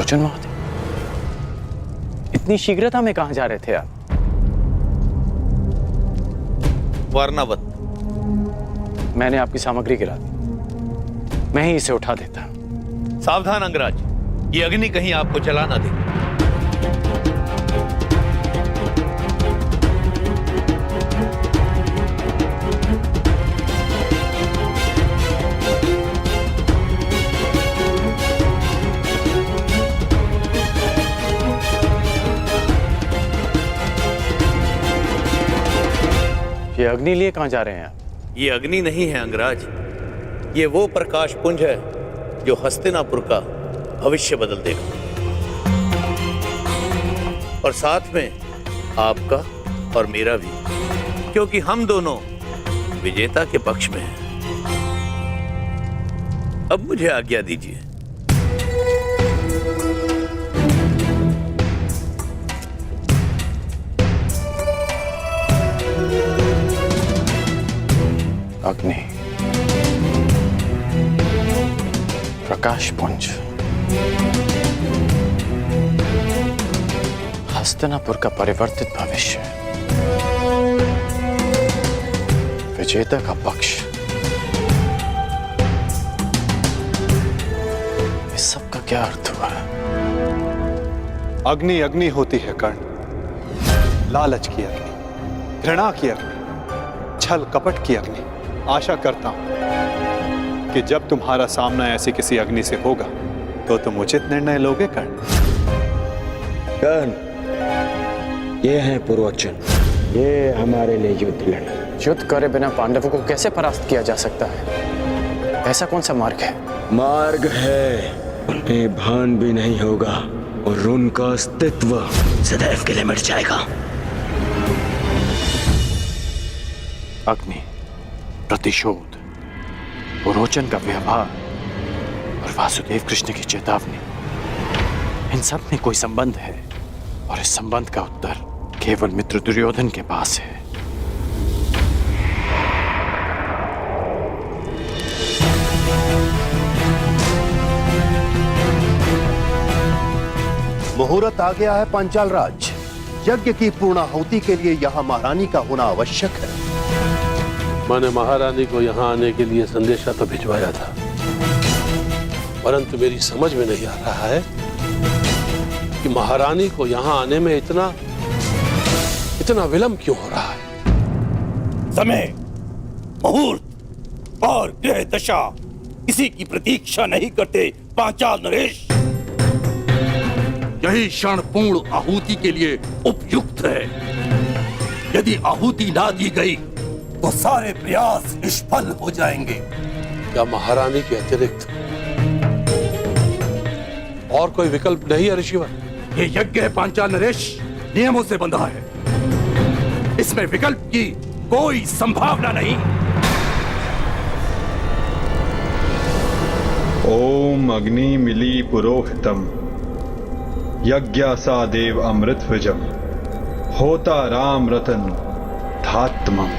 पुरोचन महोदय, इतनी शीघ्रता में कहां जा रहे थे आप? वर्णावत। मैंने आपकी सामग्री गिरा दी, मैं ही इसे उठा देता। सावधान अंगराज, ये अग्नि कहीं आपको जला ना दे। ये अग्नि लिए कहां जा रहे हैं आप? ये अग्नि नहीं है अंगराज, ये वो प्रकाश पुंज है जो हस्तिनापुर का भविष्य बदल देगा, और साथ में आपका और मेरा भी, क्योंकि हम दोनों विजेता के पक्ष में हैं। अब मुझे आज्ञा दीजिए। अग्नि, प्रकाश पुंज, हस्तिनापुर का परिवर्तित भविष्य, विजेता का पक्ष, इस सब का क्या अर्थ हुआ? अग्नि अग्नि होती है कर्ण, लालच की अग्नि, घृणा की अग्नि, छल कपट की अग्नि। आशा करता हूं कि जब तुम्हारा सामना ऐसी किसी अग्नि से होगा तो तुम उचित निर्णय लोगे कर्ण। कर्ण, ये है पुरोचन, ये हमारे लिए युद्ध लड़े। युद्ध करे बिना पांडवों को कैसे परास्त किया जा सकता है? ऐसा कौन सा मार्ग है? मार्ग है, उन्हें भान भी नहीं होगा और उनका अस्तित्व सदैव के लिए मिट जाएगा। अग्नि, प्रतिशोध, पुरोचन का व्यवहार और वासुदेव कृष्ण की चेतावनी, इन सब में कोई संबंध है, और इस संबंध का उत्तर केवल मित्र दुर्योधन के पास है। मुहूर्त आ गया है पांचाल राज। यज्ञ की पूर्णाहुति के लिए यहाँ महारानी का होना आवश्यक है। मैंने महारानी को यहाँ आने के लिए संदेशा तो भिजवाया था, परंतु मेरी समझ में नहीं आ रहा है कि महारानी को यहाँ आने में इतना विलंब क्यों हो रहा है। समय, मुहूर्त और ग्रह दशा किसी की प्रतीक्षा नहीं करते पांचाल नरेश। यही क्षण पूर्ण आहुति के लिए उपयुक्त है। यदि आहुति ना दी गई तो सारे प्रयास निष्फल हो जाएंगे। क्या महारानी के अतिरिक्त और कोई विकल्प नहीं है ऋषिवर? ये यज्ञ है पांचाल नरेश, नियमों से बंधा है। इसमें विकल्प की कोई संभावना नहीं। ओम अग्नि मिली पुरोहितम, यज्ञासा देव अमृत विजम, होता राम रतन धात्मम।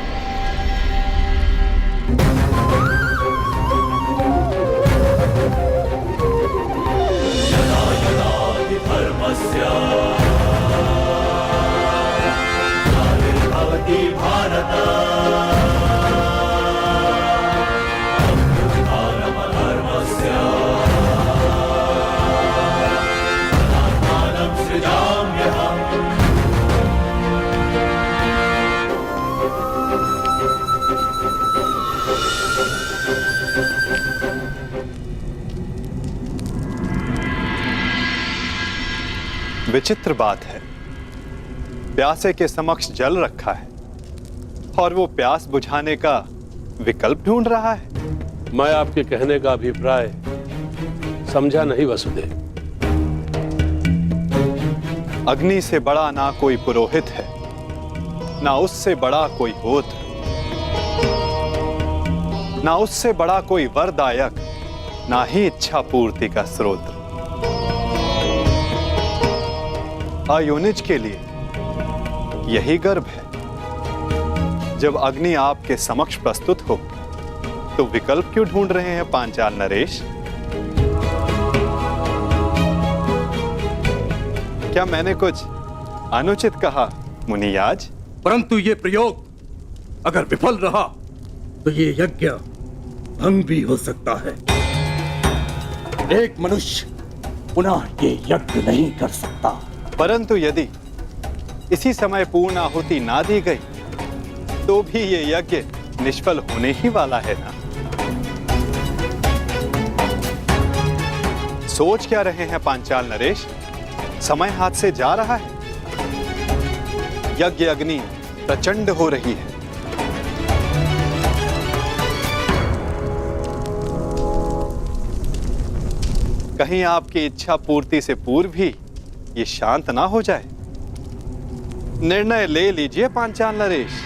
विचित्र बात है, प्यासे के समक्ष जल रखा है और वो प्यास बुझाने का विकल्प ढूंढ रहा है। मैं आपके कहने का अभिप्राय समझा नहीं वसुदेव। अग्नि से बड़ा ना कोई पुरोहित है, ना उससे बड़ा कोई होत्र, ना उससे बड़ा कोई वरदायक, ना ही इच्छा पूर्ति का स्रोत। अयोनिज के लिए यही गर्व है। जब अग्नि आपके समक्ष प्रस्तुत हो तो विकल्प क्यों ढूंढ रहे हैं पांचाल नरेश? क्या मैंने कुछ अनुचित कहा मुनियाज? परंतु ये प्रयोग अगर विफल रहा तो ये यज्ञ भंग भी हो सकता है। एक मनुष्य पुनः ये यज्ञ नहीं कर सकता। परंतु यदि इसी समय पूर्ण आहुति ना दी गई तो भी ये यज्ञ निष्फल होने ही वाला है ना। सोच क्या रहे हैं पांचाल नरेश? समय हाथ से जा रहा है। यज्ञ अग्नि प्रचंड हो रही है। कहीं आपकी इच्छा पूर्ति से पूर्व ही ये शांत ना हो जाए। निर्णय ले लीजिए पांचाल नरेश।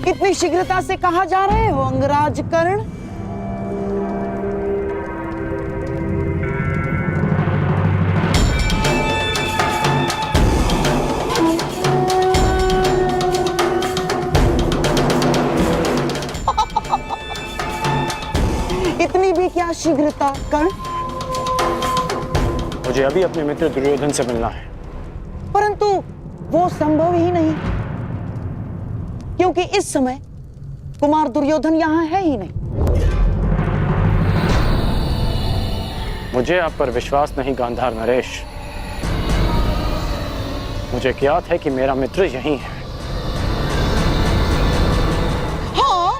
इतनी शीघ्रता से कहाँ जा रहे हो अंगराज कर्ण? इतनी भी क्या शीघ्रता कर्ण? मुझे अभी अपने मित्र दुर्योधन से मिलना है। परंतु वो संभव ही नहीं, क्योंकि इस समय कुमार दुर्योधन यहाँ है ही नहीं। मुझे आप पर विश्वास नहीं गांधार नरेश। मुझे ज्ञात है कि मेरा मित्र यहीं है। हाँ?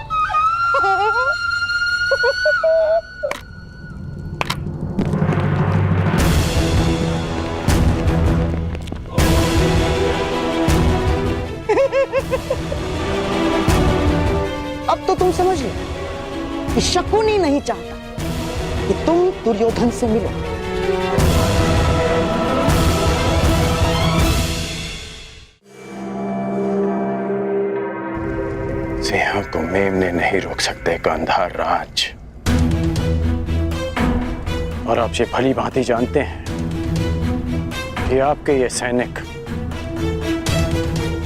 अब तो तुम समझ लो कि शकुनी नहीं चाहता कि तुम दुर्योधन से मिलो। सिंह को मेमने नहीं रोक सकते गांधार राज। और आप ये भली भांति जानते हैं कि आपके ये सैनिक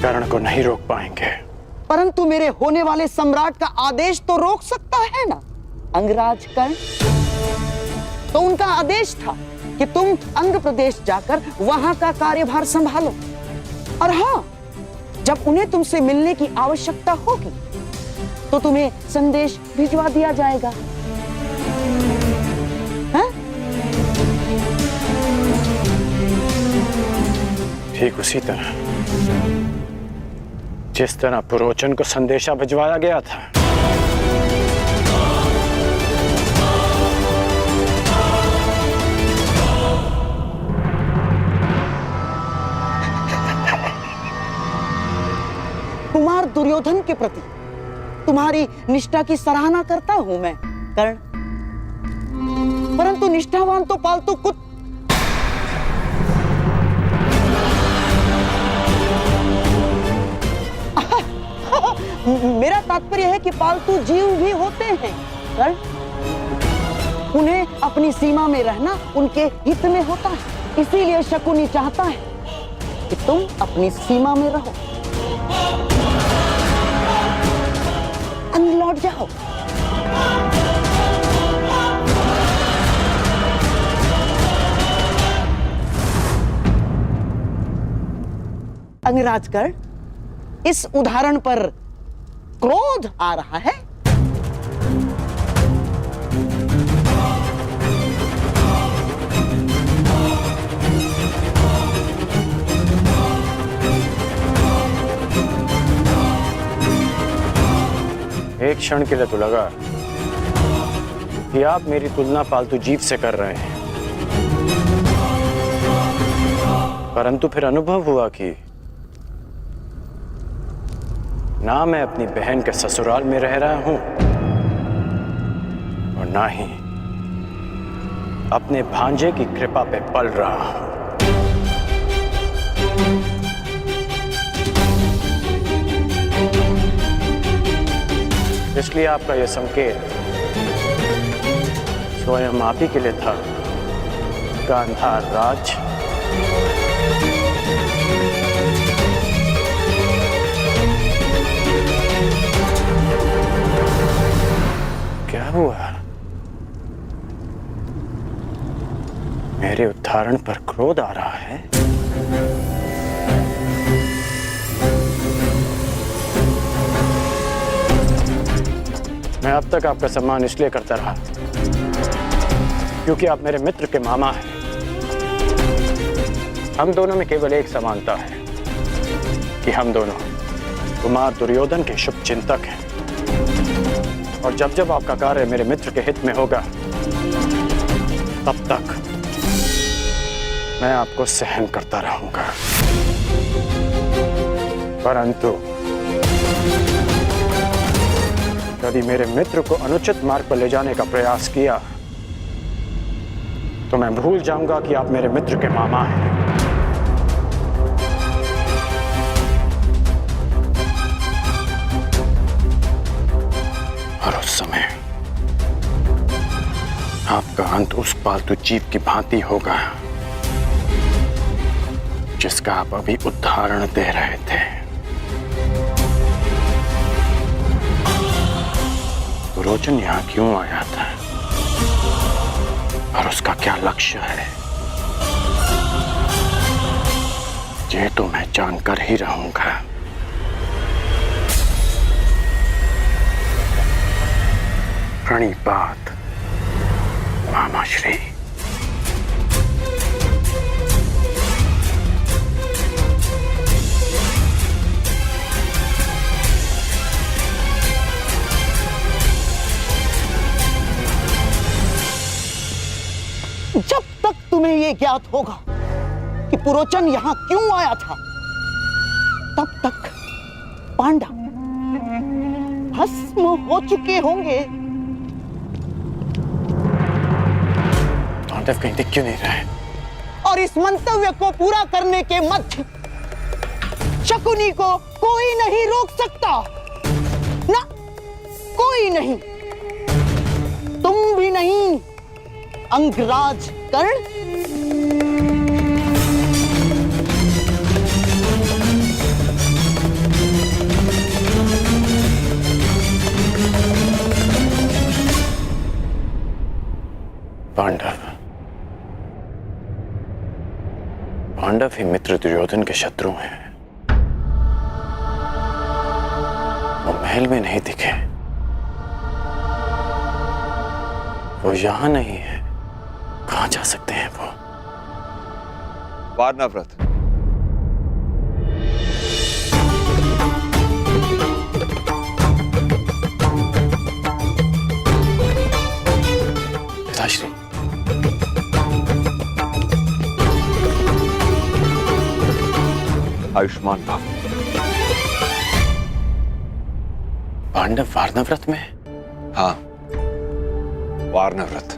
कर्ण को नहीं रोक पाएंगे। परंतु मेरे होने वाले सम्राट का आदेश तो रोक सकता है ना अंगराज कर्ण। तो उनका आदेश था कि तुम अंग प्रदेश जाकर वहां का कार्यभार संभालो। और हाँ, जब उन्हें तुमसे मिलने की आवश्यकता होगी तो तुम्हें संदेश भिजवा दिया जाएगा। हाँ? ठीक उसी तरह जिस तरह पुरोचन को संदेशा भिजवाया गया था। कुमार दुर्योधन के प्रति तुम्हारी निष्ठा की सराहना करता हूं मैं कर्ण, परंतु निष्ठावान तो पालतू कुत्ते। मेरा तात्पर्य है कि पालतू जीव भी होते हैं कर्ण। उन्हें अपनी सीमा में रहना उनके हित में होता है। इसीलिए शकुनी चाहता है कि तुम अपनी सीमा में रहो। अंग लौट जाओ। अंगराज कर्ण, इस उदाहरण पर क्रोध आ रहा है। एक क्षण के लिए तो लगा कि आप मेरी तुलना पालतू जीव से कर रहे हैं, परंतु फिर अनुभव हुआ कि ना मैं अपनी बहन के ससुराल में रह रहा हूं और ना ही अपने भांजे की कृपा पे पल रहा हूं। इसलिए आपका यह संकेत स्वयं आप ही के लिए था गांधार राज। क्या हुआ? मेरे उद्धारण पर क्रोध आ रहा है? मैं अब तक आपका सम्मान इसलिए करता रहा क्योंकि आप मेरे मित्र के मामा हैं। हम दोनों में केवल एक समानता है कि हम दोनों कुमार दुर्योधन के शुभ चिंतक हैं। और जब जब आपका कार्य मेरे मित्र के हित में होगा, तब तक मैं आपको सहन करता रहूंगा। परंतु यदि मेरे मित्र को अनुचित मार्ग पर ले जाने का प्रयास किया, तो मैं भूल जाऊंगा कि आप मेरे मित्र के मामा हैं। और उस समय आपका अंत उस पालतू जीव की भांति होगा जिसका आप अभी उदाहरण दे रहे थे। पुरोचन यहां क्यों आया था और उसका क्या लक्ष्य है, ये तो मैं जानकर ही रहूंगा। प्रणिपात मामाश्री। जब तक तुम्हें यह ज्ञात होगा कि पुरोचन यहां क्यों आया था, तब तक पांडव भस्म हो चुके होंगे। पांडव कहीं दिख क्यों नहीं रहे? और इस मंतव्य को पूरा करने के मध्य शकुनी को कोई नहीं रोक सकता, ना कोई नहीं, तुम भी नहीं अंगराज कर्ण। पांडव ही मित्र दुर्योधन के शत्रु हैं। वो महल में नहीं दिखे, वो यहां नहीं है, कहां जा सकते हैं वो? वारनाव्रत। पिताश्री, आयुष्मान भव। पांडव वारनाव्रत में? हाँ, वारनाव्रत।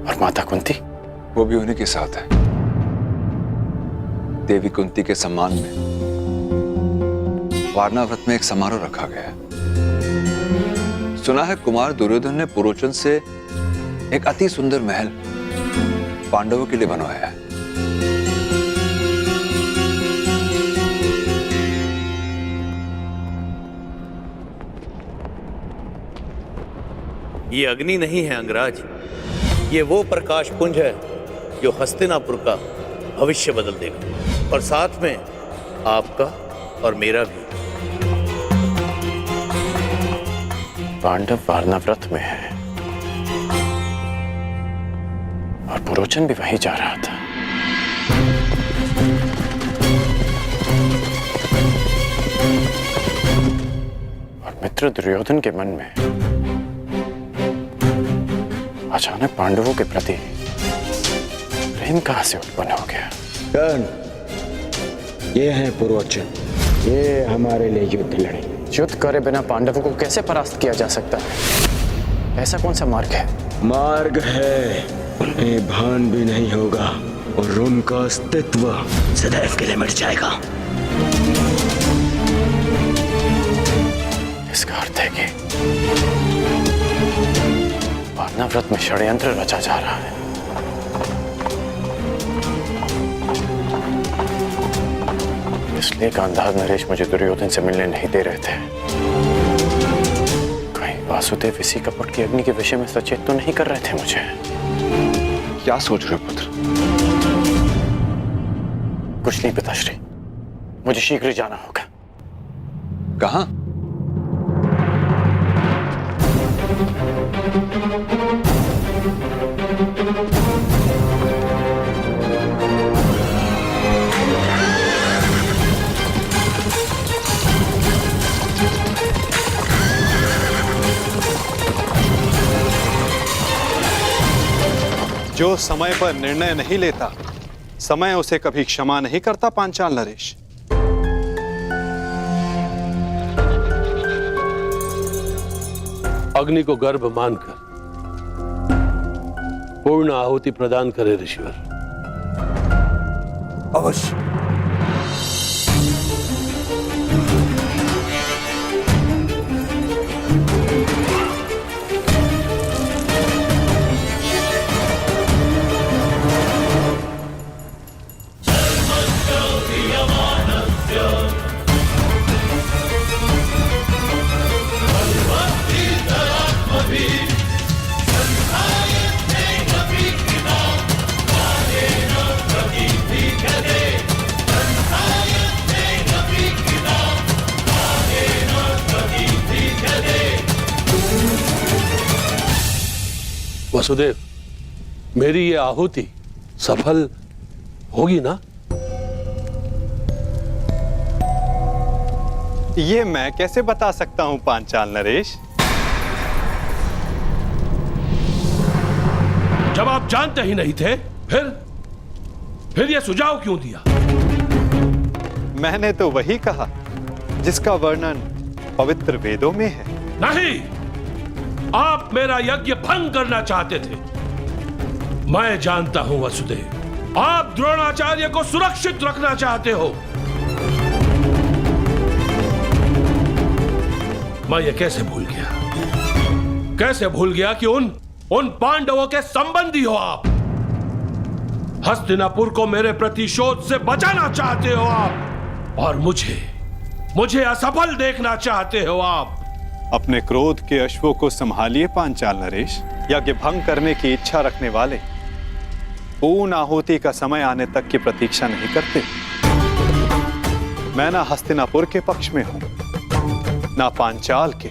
और माता कुंती? वो भी उन्हीं के साथ है। देवी कुंती के सम्मान में वारनाव्रत में एक समारोह रखा गया है। सुना है कुमार दुर्योधन ने पुरोचन से एक अति सुंदर महल पांडवों के लिए बनवाया है। ये अग्नि नहीं है अंगराज, ये वो प्रकाश पुंज है जो हस्तिनापुर का भविष्य बदल देगा, और साथ में आपका और मेरा भी। पांडव वारनाव्रत में है और पुरोचन भी वहीं जा रहा था। और मित्र दुर्योधन के मन में अचानक पांडवों के प्रति प्रेम कहां से उत्पन्न हो गया? कर्ण, ये हैं पुरोचन, ये हमारे लिए युद्ध लड़े। युद्ध करे बिना पांडवों को कैसे परास्त किया जा सकता है? ऐसा कौन सा मार्ग है? मार्ग है, उन्हें भान भी नहीं होगा और उनका अस्तित्व सदैव के लिए मिट जाएगा। इसका अर्थ है कि वारनाव्रत में षड्यंत्र रचा जा रहा है। इसलिए गांधार नरेश मुझे दुर्योधन से मिलने नहीं दे रहे थे। कहीं वासुदेव इसी कपट की अग्नि के विषय में सचेत तो नहीं कर रहे थे मुझे? क्या सोच रहे हो पुत्र? कुछ नहीं पिताश्री, मुझे शीघ्र ही जाना होगा। कहां? जो समय पर निर्णय नहीं लेता, समय उसे कभी क्षमा नहीं करता पांचाल नरेश। अग्नि को गर्भ मानकर पूर्ण आहुति प्रदान करे ऋषिवर। अवश्य। वसुदेव, मेरी ये आहुति सफल होगी ना? ये मैं कैसे बता सकता हूं पांचाल नरेश? जब आप जानते ही नहीं थे, फिर ये सुझाव क्यों दिया? मैंने तो वही कहा जिसका वर्णन पवित्र वेदों में है। नहीं, आप मेरा यज्ञ भंग करना चाहते थे। मैं जानता हूं वसुदेव, आप द्रोणाचार्य को सुरक्षित रखना चाहते हो। मैं ये कैसे भूल गया? कैसे भूल गया कि उन पांडवों के संबंधी हो आप। हस्तिनापुर को मेरे प्रतिशोध से बचाना चाहते हो आप, और मुझे असफल देखना चाहते हो आप। अपने क्रोध के अश्वों को संभालिए पांचाल नरेश। यज्ञ भंग करने की इच्छा रखने वाले पूर्ण आहुति का समय आने तक की प्रतीक्षा नहीं करते। मैं ना हस्तिनापुर के पक्ष में हूं, ना पांचाल के।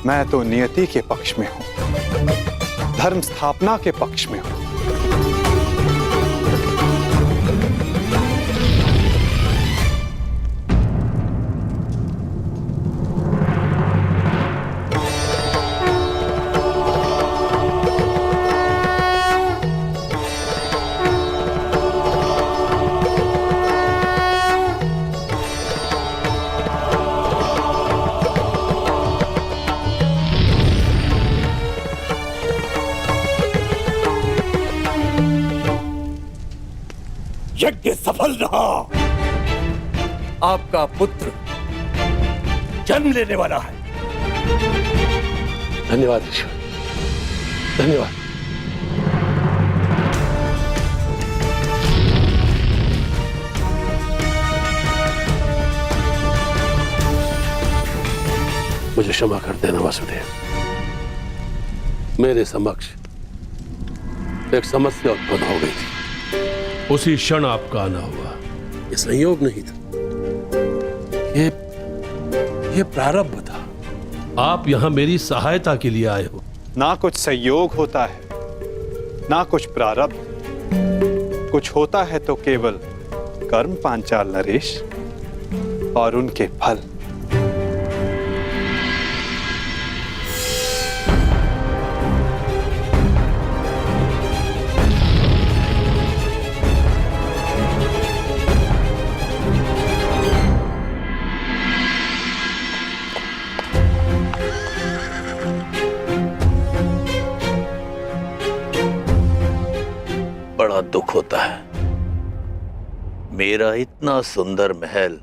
मैं तो नियति के पक्ष में हूं, धर्म स्थापना के पक्ष में हूं। यज्ञ सफल रहा। आपका पुत्र जन्म लेने वाला है। धन्यवाद ईश्वर, धन्यवाद। मुझे क्षमा कर देना वासुदेव। मेरे समक्ष एक समस्या उत्पन्न हो गई थी, उसी क्षण आपका आना हुआ। ये संयोग नहीं था, ये प्रारब्ध था। आप यहां मेरी सहायता के लिए आए हो। ना कुछ संयोग होता है, ना कुछ प्रारब्ध। कुछ होता है तो केवल कर्म पांचाल नरेश, और उनके फल। बड़ा दुख होता है। मेरा इतना सुंदर महल,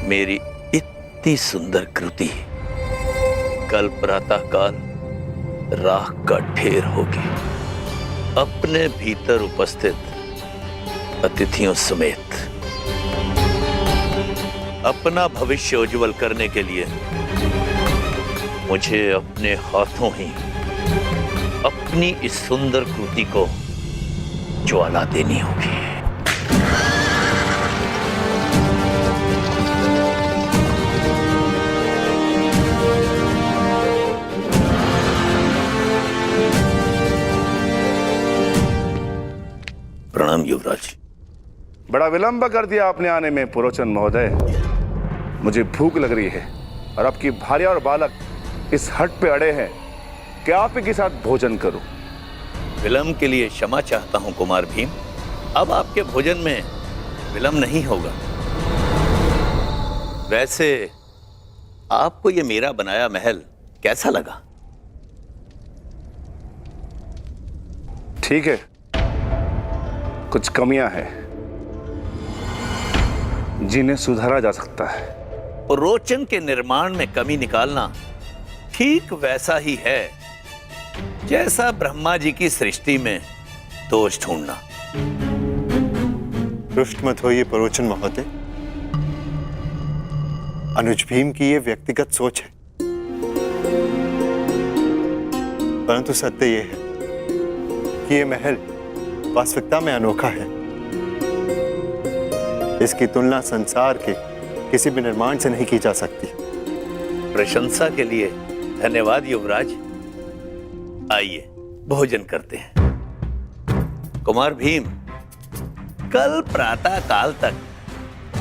मेरी इतनी सुंदर कृति कल प्रातःकाल राख का ढेर होगी, अपने भीतर उपस्थित अतिथियों समेत। अपना भविष्य उज्जवल करने के लिए मुझे अपने हाथों ही अपनी इस सुंदर कृति को ज्वाला देनी होगी। प्रणाम युवराज। बड़ा विलंब कर दिया आपने आने में पुरोचन महोदय। मुझे भूख लग रही है और आपकी भार्या और बालक इस हट पे अड़े हैं कि आप ही के साथ भोजन करूं। विलंब के लिए क्षमा चाहता हूं कुमार भीम। अब आपके भोजन में विलंब नहीं होगा। वैसे आपको ये मेरा बनाया महल कैसा लगा? ठीक है, कुछ कमियां हैं जिन्हें सुधारा जा सकता है। पुरोचन के निर्माण में कमी निकालना ठीक वैसा ही है जैसा ब्रह्मा जी की सृष्टि में दोष ढूंढना। रुष्ट मत होइए पुरोचन महोदय। अनुज भीम की यह व्यक्तिगत सोच है, परंतु सत्य यह है कि यह महल वास्तविकता में अनोखा है। इसकी तुलना संसार के किसी भी निर्माण से नहीं की जा सकती। प्रशंसा के लिए धन्यवाद युवराज। आइए भोजन करते हैं। कुमार भीम, कल प्रातः काल तक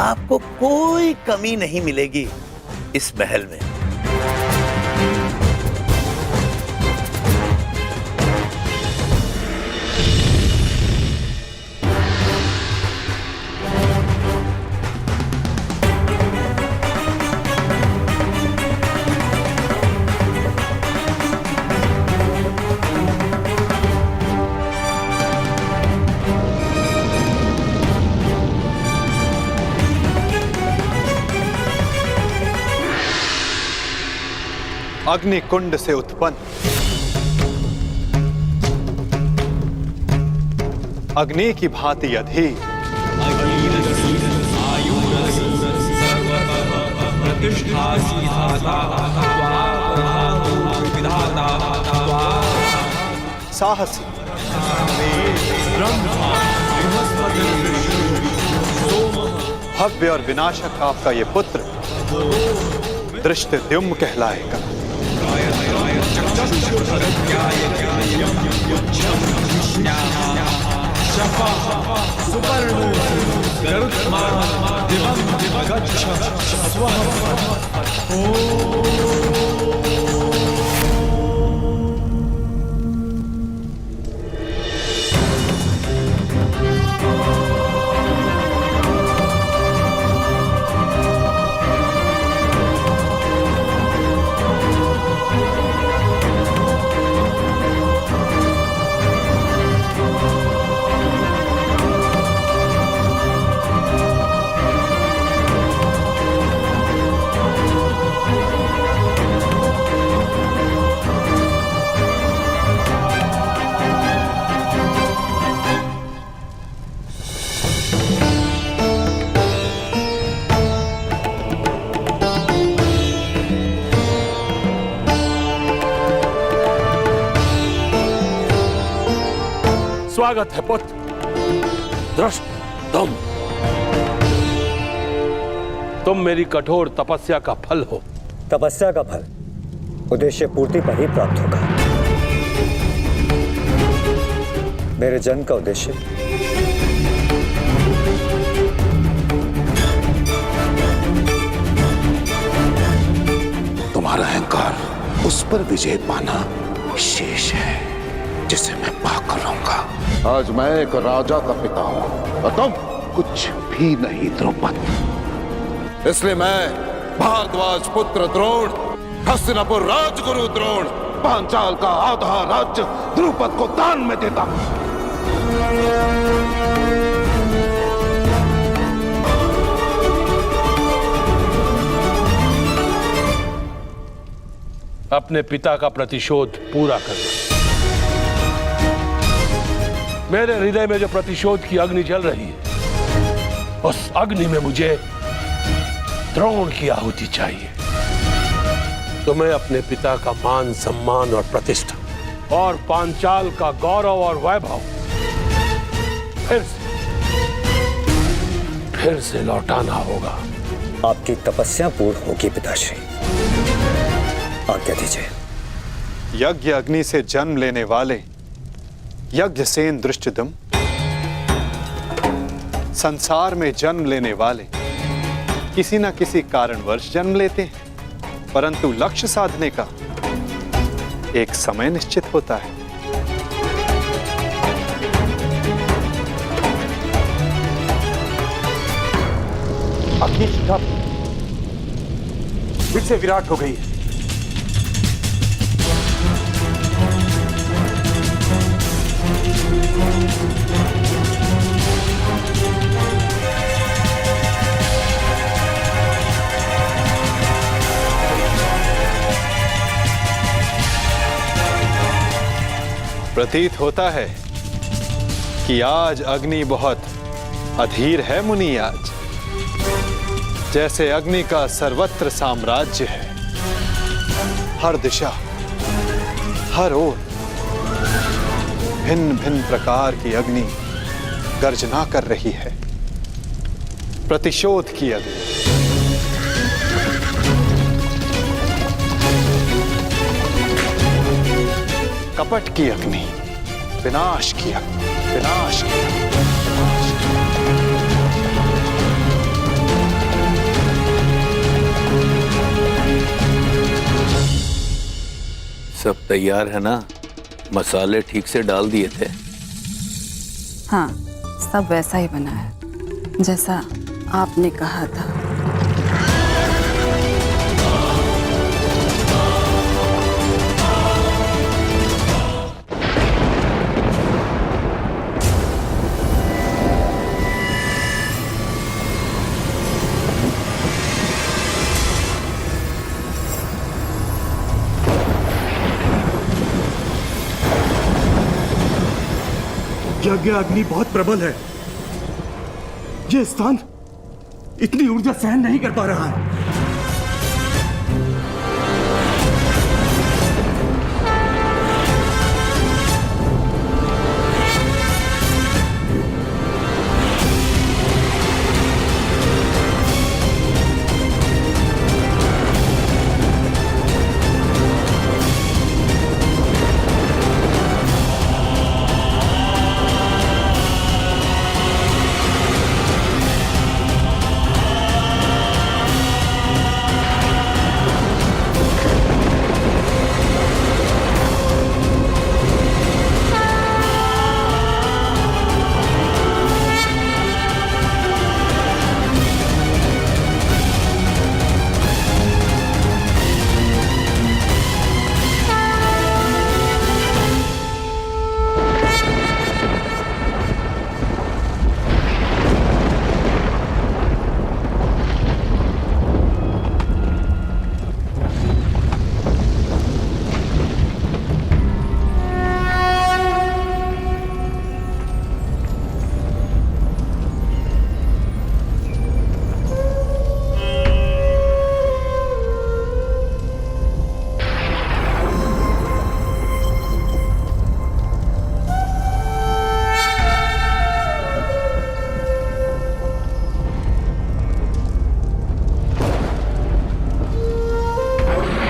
आपको कोई कमी नहीं मिलेगी इस महल में। अग्नि कुंड से उत्पन्न अग्नि की भांति अधीर साहसी भव्य और विनाशक आपका ये पुत्र धृष्टद्युम्न कहलाएगा। स्वागत है पुत्र। धृष्टद्युम्न, तुम मेरी कठोर तपस्या का फल हो। तपस्या का फल उद्देश्य पूर्ति पर ही प्राप्त होगा। मेरे जन्म का उद्देश्य तुम्हारा अहंकार, उस पर विजय पाना शेष है जिसे मैं पाकर रहूंगा। आज मैं एक राजा का पिता हूं और तुम कुछ भी नहीं द्रौपद। इसलिए मैं भारद्वाज पुत्र द्रोण, हस्तिनापुर राजगुरु द्रोण, पांचाल का आधा राज्य द्रुपद को दान में देता हूं। अपने पिता का प्रतिशोध पूरा करना। मेरे हृदय में जो प्रतिशोध की अग्नि जल रही है, उस अग्नि में मुझे द्रोण की आहुति चाहिए। तुम्हें अपने पिता का मान सम्मान और प्रतिष्ठा और पांचाल का गौरव और वैभव फिर से लौटाना होगा। आपकी तपस्या पूर्ण होगी पिताश्री, आज्ञा दीजिए। यज्ञ अग्नि से जन्म लेने वाले यज्ञसेन दृष्टद्युम्न संसार में जन्म लेने वाले किसी न किसी कारणवश जन्म लेते हैं, परंतु लक्ष्य साधने का एक समय निश्चित होता है। अग्नि शिखा फिर से विराट हो गई है। प्रतीत होता है कि आज अग्नि बहुत अधीर है मुनि। आज जैसे अग्नि का सर्वत्र साम्राज्य है, हर दिशा हर ओर भिन्न भिन्न प्रकार की अग्नि गर्जना कर रही है। प्रतिशोध की अग्नि, कपट की अग्नि, विनाश की अग्नि, विनाश की अग्नि। सब तैयार है ना? मसाले ठीक से डाल दिए थे? हाँ, सब वैसा ही बना है जैसा आपने कहा था। यज्ञ अग्नि बहुत प्रबल है। यह स्थान इतनी ऊर्जा सहन नहीं कर पा रहा है।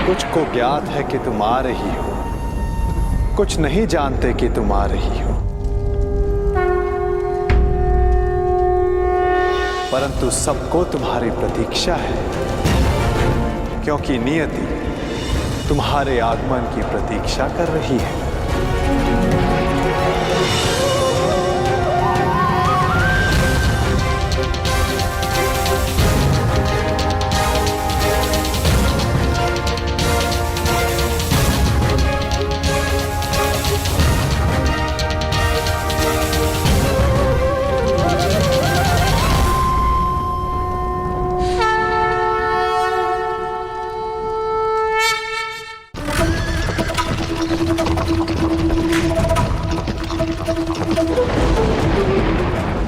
कुछ को ज्ञात है कि तुम आ रही हो, कुछ नहीं जानते कि तुम आ रही हो, परंतु सबको तुम्हारी प्रतीक्षा है, क्योंकि नियति तुम्हारे आगमन की प्रतीक्षा कर रही है।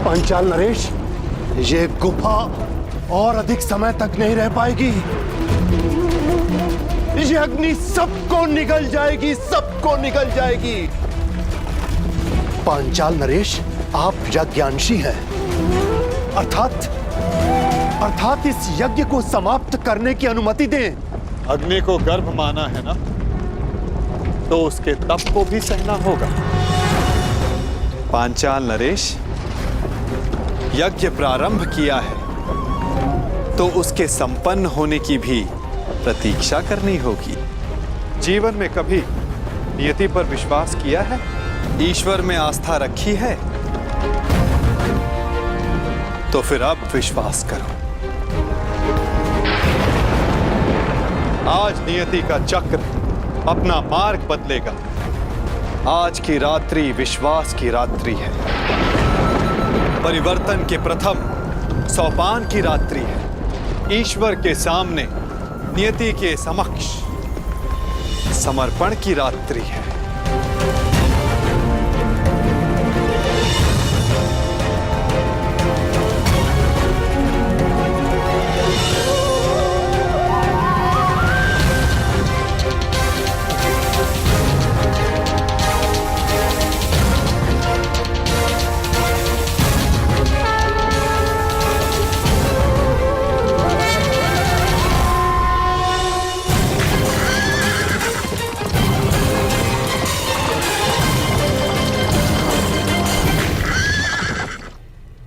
पांचाल नरेश, ये गुफा और अधिक समय तक नहीं रह पाएगी। ये अग्नि सबको निगल जाएगी, सबको निगल जाएगी। पांचाल नरेश, आप यज्ञांशी हैं, अर्थात इस यज्ञ को समाप्त करने की अनुमति दें। अग्नि को गर्भ माना है ना, तो उसके तप को भी सहना होगा। पांचाल नरेश, यज्ञ प्रारंभ किया है तो उसके संपन्न होने की भी प्रतीक्षा करनी होगी। जीवन में कभी नियति पर विश्वास किया है? ईश्वर में आस्था रखी है? तो फिर अब विश्वास करो। आज नियति का चक्र अपना मार्ग बदलेगा। आज की रात्रि विश्वास की रात्रि है। परिवर्तन के प्रथम सोपान की रात्रि है। ईश्वर के सामने नियति के समक्ष समर्पण की रात्रि है।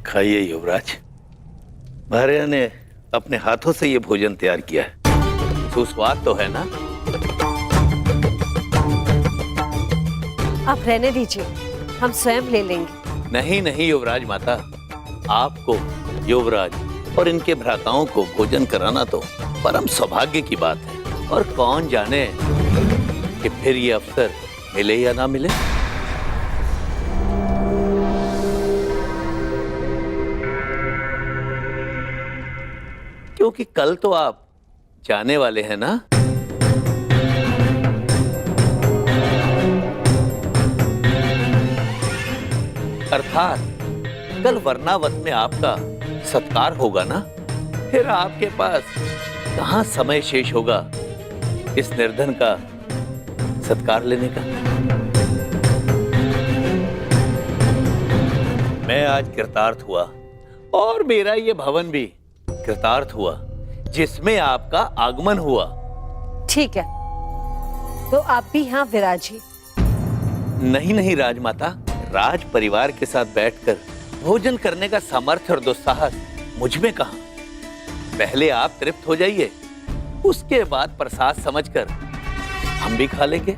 खाइए युवराज, महाराजा ने अपने हाथों से ये भोजन तैयार किया है। सुस्वाद तो है ना? आप रहने दीजिए, हम स्वयं ले लेंगे। नहीं नहीं युवराज माता, आपको, युवराज और इनके भ्राताओं को भोजन कराना तो परम सौभाग्य की बात है। और कौन जाने कि फिर ये अवसर मिले या ना मिले। क्योंकि कल तो आप जाने वाले हैं ना? अर्थात कल वर्णावत में आपका सत्कार होगा ना? फिर आपके पास कहां समय शेष होगा इस निर्धन का सत्कार लेने का। मैं आज कृतार्थ हुआ और मेरा ये भवन भी कृतार्थ हुआ जिसमें आपका आगमन हुआ। ठीक है, तो आप भी यहाँ विराजिए। नहीं नहीं राजमाता, राज परिवार के साथ बैठकर भोजन करने का सामर्थ्य और दुस्साहस मुझ में कहां। पहले आप तृप्त हो जाइए, उसके बाद प्रसाद समझकर हम भी खा लेंगे।